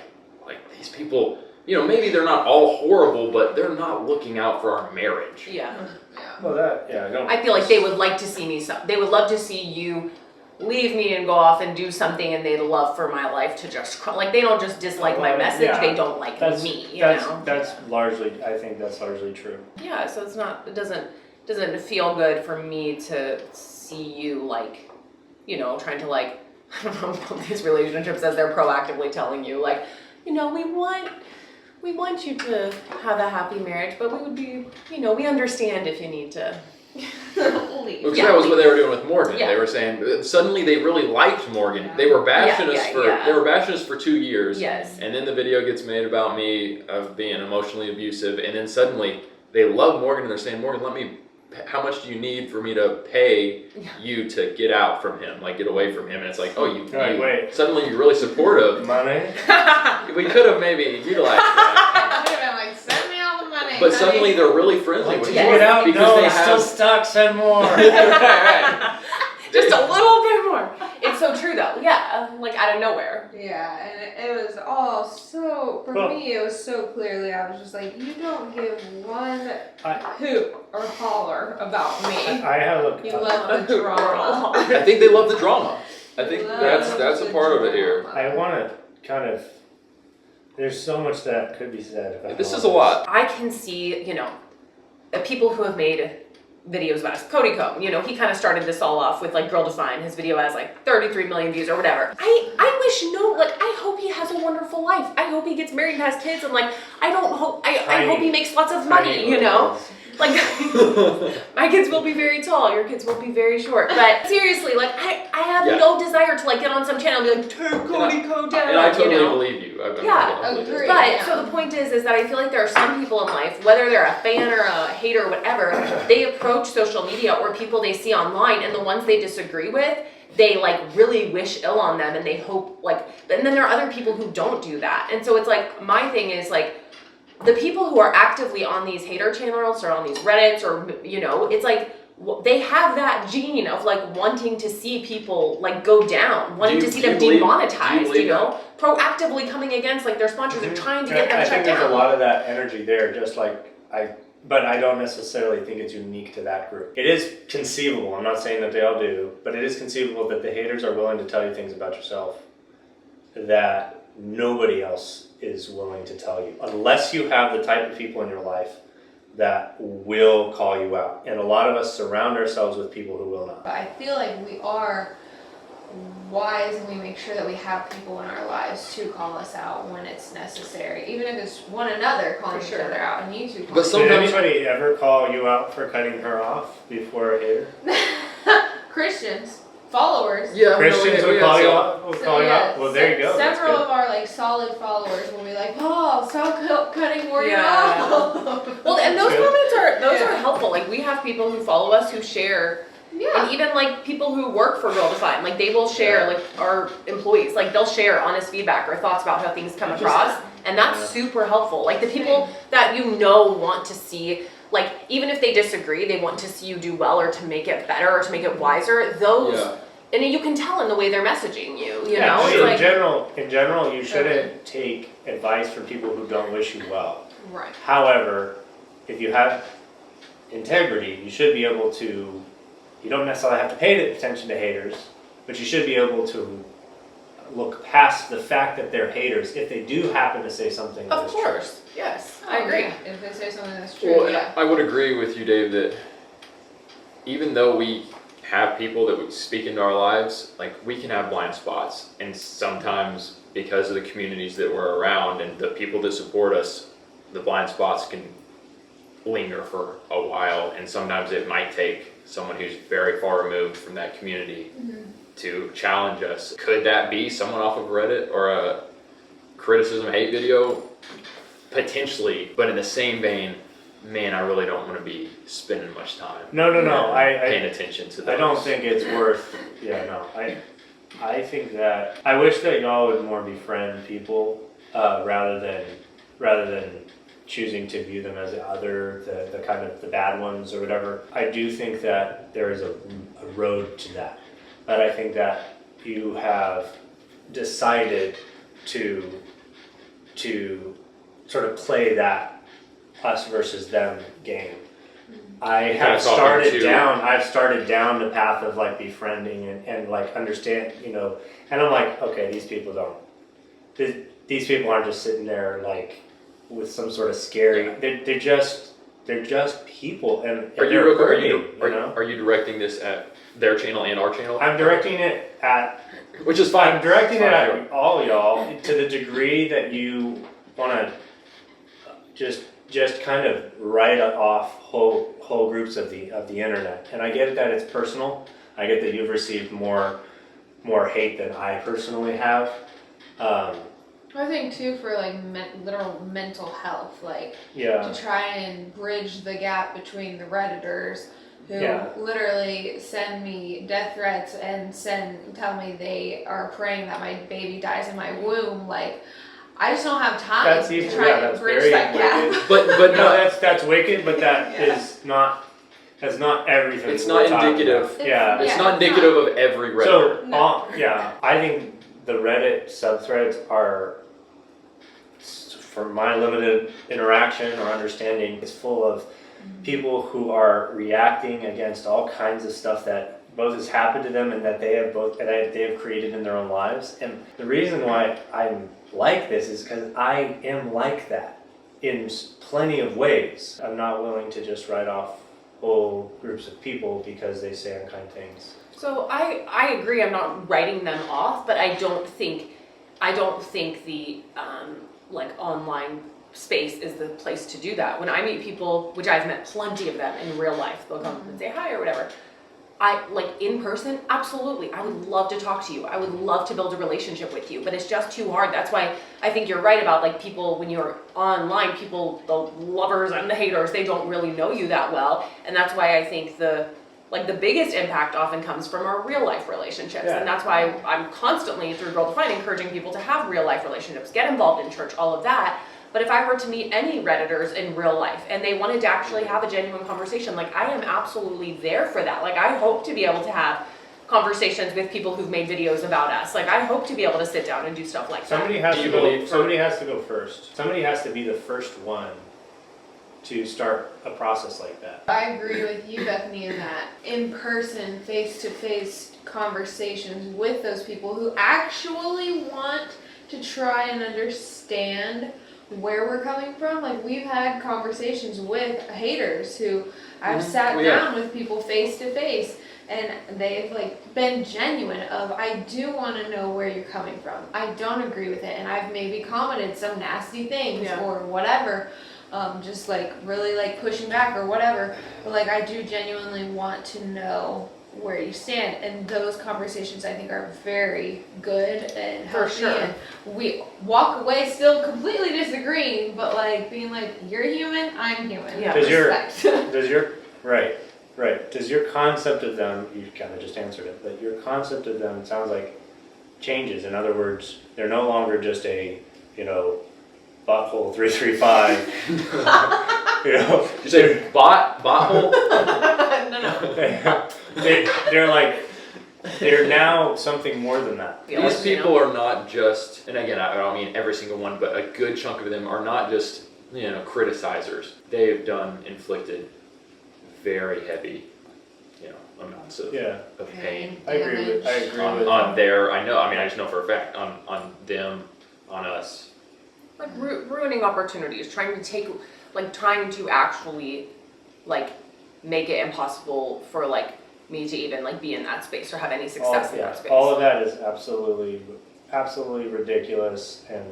these people, maybe they're not all horrible, but they're not looking out for our marriage. Well, I feel like they would like to see me. They would love to see you leave me and go off and do something, and they'd love for my life to just like, they don't just dislike my message, they don't like me. That's largely, I think that's largely true. Yeah, so it doesn't feel good for me to see you like, trying to like, I don't know about these relationships as they're proactively telling you like, we want you to have a happy marriage, but we would be, we understand if you need to leave. Because that was what they were doing with Morgan. They were saying suddenly they really liked Morgan. They were bashing us for 2 years. Yes. And then the video gets made about me of being emotionally abusive, and then suddenly they love Morgan and they're saying, Morgan, how much do you need for me to pay you to get out from him, like get away from him? And it's like, suddenly you're really supportive. Money? We could have maybe utilized that. I would have been like, send me all the money. But suddenly they're really friendly with you. Get out? No, I'm still stuck. Send more. Right. Just a little bit more. It's so true though. Yeah, like out of nowhere. Yeah, and it was all so, for me, it was so clearly, I was just like, you don't give one hoot or holler about me. You love the drama. I think they love the drama. I think that's a part of it here. I want to kind of, there's so much that could be said about this. Is a lot. I can see, the people who have made videos about us. Cody Cohn, he kind of started this all off with like GirlDefined. His video has like 33 million views or whatever. I wish I hope he has a wonderful life. I hope he gets married and has kids, and like I hope he makes lots of money, Like my kids will be very tall, your kids will be very short. But seriously, like I have no desire to like get on some channel and be like, turn Cody Cohn down. And I totally believe you. Agree. But so the point is that I feel like there are some people in life, whether they're a fan or a hater or whatever, they approach social media or people they see online, and the ones they disagree with, they like really wish ill on them, and they hope like, and then there are other people who don't do that. And so it's like, my thing is like, the people who are actively on these hater channels or on these Reddits or, it's like, they have that gene of like wanting to see people like go down, wanting to see them demonetized, proactively coming against like their sponsors and trying to get them shut down. I think there's a lot of that energy there, but I don't necessarily think it's unique to that group. It is conceivable, I'm not saying that they all do, but it is conceivable that the haters are willing to tell you things about yourself that nobody else is willing to tell you, unless you have the type of people in your life that will call you out. And a lot of us surround ourselves with people who will not. But I feel like we are wise, and we make sure that we have people in our lives to call us out when it's necessary, even if it's one another calling each other out, and you two. Did anybody ever call you out for cutting her off before a hater? Christians. Followers. Yeah, Christians will call you out. Well, there you go. Several of our like solid followers will be like, "Oh, stop cutting Morgan off." Well, and those comments are helpful. Like we have people who follow us who share Yeah. And even like people who work for GirlDefined, like they will share, like our employees, like they'll share honest feedback or thoughts about how things come across. And that's super helpful. Like the people that you know want to see, like even if they disagree, they want to see you do well or to make it better or to make it wiser. Those, and you can tell in the way they're messaging you, you know? So like, in general, you shouldn't take advice from people who don't wish you well. Right. However, if you have integrity, you should be able to, you don't necessarily have to pay attention to haters, but you should be able to look past the fact that they're haters if they do happen to say something that is true. Of course, yes, I agree. If they say something that's true, Well, I would agree with you, Dave, that even though we have people that would speak into our lives, like we can have blind spots, and sometimes because of the communities that we're around and the people that support us, the blind spots can linger for a while, and sometimes it might take someone who's very far removed from that community to challenge us. Could that be someone off of Reddit or a criticism hate video? Potentially, but in the same vein, man, I really don't want to be spending much time paying attention to those. I don't think it's worth, I think that, I wish that y'all would more befriend people rather than choosing to view them as the kind of the bad ones or whatever. I do think that there is a road to that. But I think that you have decided to sort of play that us versus them game. I've started down the path of like befriending and like understand, and I'm like, okay, these people aren't just sitting there like with some sort of scary, they're just people, and are you directing this at their channel and our channel? I'm directing it at, which is fine. I'm directing it at all y'all to the degree that you want to just kind of write off whole groups of the internet. And I get that it's personal. I get that you've received more hate than I personally have. I think too for like literal mental health, like to try and bridge the gap between the Redditors who literally send me death threats and tell me they are praying that my baby dies in my womb. Like, I just don't have time to try and bridge that gap. But no, that's wicked. But that's not everything. It's not indicative. It's not indicative of every Redditor. So I think the Reddit subthreads are, from my limited interaction or understanding, is full of people who are reacting against all kinds of stuff that both has happened to them and that they have created in their own lives. And the reason why I'm like this is because I am like that in plenty of ways. I'm not willing to just write off whole groups of people because they say unkind things. So I agree. I'm not writing them off, but I don't think the like online space is the place to do that. When I meet people, which I've met plenty of them in real life, they'll come and say hi or whatever. I like in person, absolutely. I would love to talk to you. I would love to build a relationship with you, but it's just too hard. That's why I think you're right about like people, when you're online, people, the lovers and the haters, they don't really know you that well. And that's why I think the biggest impact often comes from our real life relationships. And that's why I'm constantly through GirlDefined encouraging people to have real life relationships, get involved in church, all of that. But if I were to meet any Redditors in real life and they wanted to actually have a genuine conversation, like I am absolutely there for that. Like I hope to be able to have conversations with people who've made videos about us. Like I hope to be able to sit down and do stuff like that. Somebody has to go first. Somebody has to be the first one to start a process like that. I agree with you, Bethany, in that in-person, face-to-face conversations with those people who actually want to try and understand where we're coming from. Like we've had conversations with haters who I've sat down with people face-to-face and they've like been genuine of, I do want to know where you're coming from. I don't agree with it, and I've maybe commented some nasty things or whatever. Just like really like pushing back or whatever, but like I do genuinely want to know where you stand, and those conversations I think are very good and healthy. And we walk away still completely disagreeing, but like being like, you're human, I'm human. Does your Right. Does your concept of them, you kind of just answered it, but your concept of them, it sounds like, changes. In other words, they're no longer just a, butthole 335. You say butthole? No. They're now something more than that. These people are not just, and again, I don't mean every single one, but a good chunk of them are not just, criticizers. They have inflicted very heavy, amounts of pain. I agree with on their, I just know for a fact, on them, on us. Like ruining opportunities, trying to actually, make it impossible for, me to even, be in that space or have any success in that space. All of that is absolutely ridiculous, and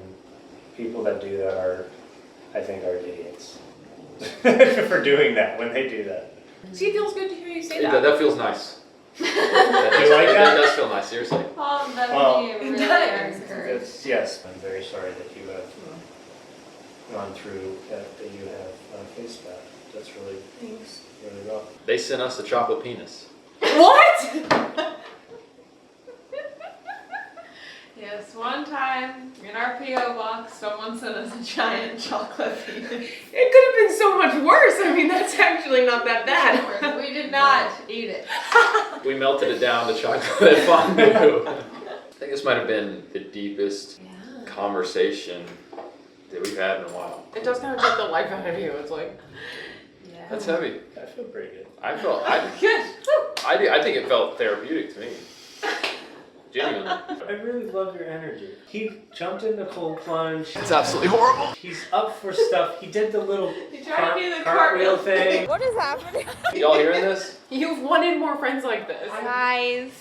people that do that I think are idiots for doing that when they do that. See, it feels good to hear you say that. That feels nice. Do you like that? That does feel nice, seriously. Yes, I'm very sorry that you have gone through that you have faced that. That's really, really rough. They sent us a chocolate penis. What? Yes, one time in our P.O. box, someone sent us a giant chocolate penis. It could have been so much worse. That's actually not that bad. We did not eat it. We melted it down to chocolate fondue. I think this might have been the deepest conversation that we've had in a while. It does kind of take the life out of you. It's like, that's heavy. I feel pretty good. I think it felt therapeutic to me. Genuinely. I really love your energy. He jumped in the cold plunge. It's absolutely horrible. He's up for stuff. He did the little cartwheel thing. What is happening? Y'all hearing this? You've wanted more friends like this. Guys,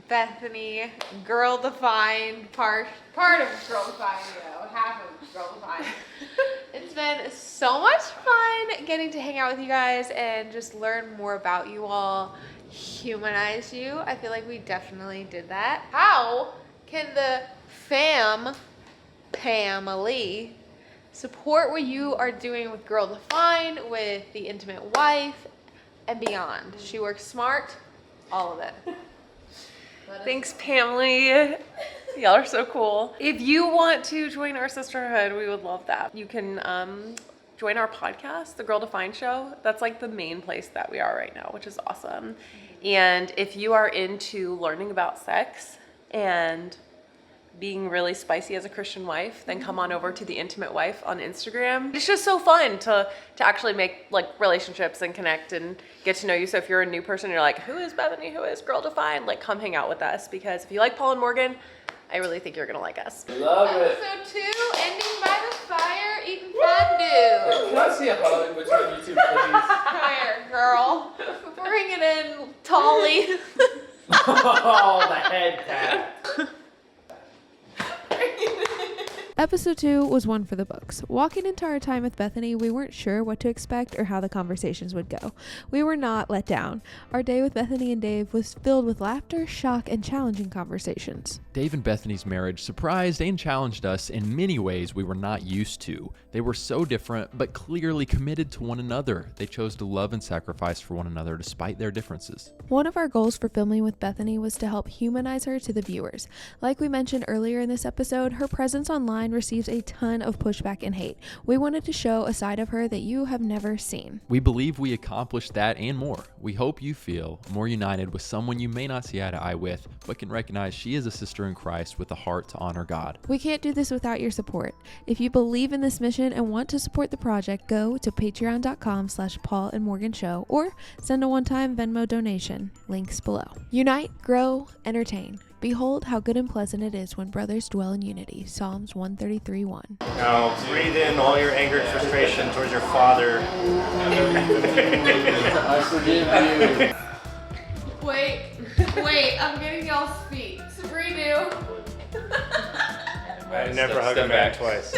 Bethany, GirlDefined, part of GirlDefined, half of GirlDefined. It's been so much fun getting to hang out with you guys and just learn more about you all, humanize you. I feel like we definitely did that. How can the family support what you are doing with GirlDefined, with the intimate wife, and beyond? She works smart, all of it. Thanks, family. Y'all are so cool. If you want to join our sisterhood, we would love that. You can join our podcast, The GirlDefined Show. That's the main place that we are right now, which is awesome. And if you are into learning about sex and being really spicy as a Christian wife, then come on over to The Intimate Wife on Instagram. It's just so fun to actually make relationships and connect and get to know you. So if you're a new person, you're like, who is Bethany? Who is GirlDefined? Come hang out with us, because if you like Paul and Morgan, I really think you're gonna like us. Love it. Episode 2, ending by the fire, eating fondue. Can I see a hug between you two, please? Come here, girl. Bring it in, Tolly. Oh, the head tap. Episode 2 was one for the books. Walking into our time with Bethany, we weren't sure what to expect or how the conversations would go. We were not let down. Our day with Bethany and Dave was filled with laughter, shock, and challenging conversations. Dave and Bethany's marriage surprised and challenged us in many ways we were not used to. They were so different, but clearly committed to one another. They chose to love and sacrifice for one another despite their differences. One of our goals for filming with Bethany was to help humanize her to the viewers. Like we mentioned earlier in this episode, her presence online receives a ton of pushback and hate. We wanted to show a side of her that you have never seen. We believe we accomplished that and more. We hope you feel more united with someone you may not see eye to eye with, but can recognize she is a sister in Christ with a heart to honor God. We can't do this without your support. If you believe in this mission and want to support the project, go to patreon.com/Paul and Morgan Show or send a one-time Venmo donation. Links below. Unite, grow, entertain. Behold how good and pleasant it is when brothers dwell in unity. Psalms 133:1. Now breathe in all your anger and frustration towards your father. I forgive you. Wait, I'm getting y'all's feet. Sabrina. I never hug a man twice.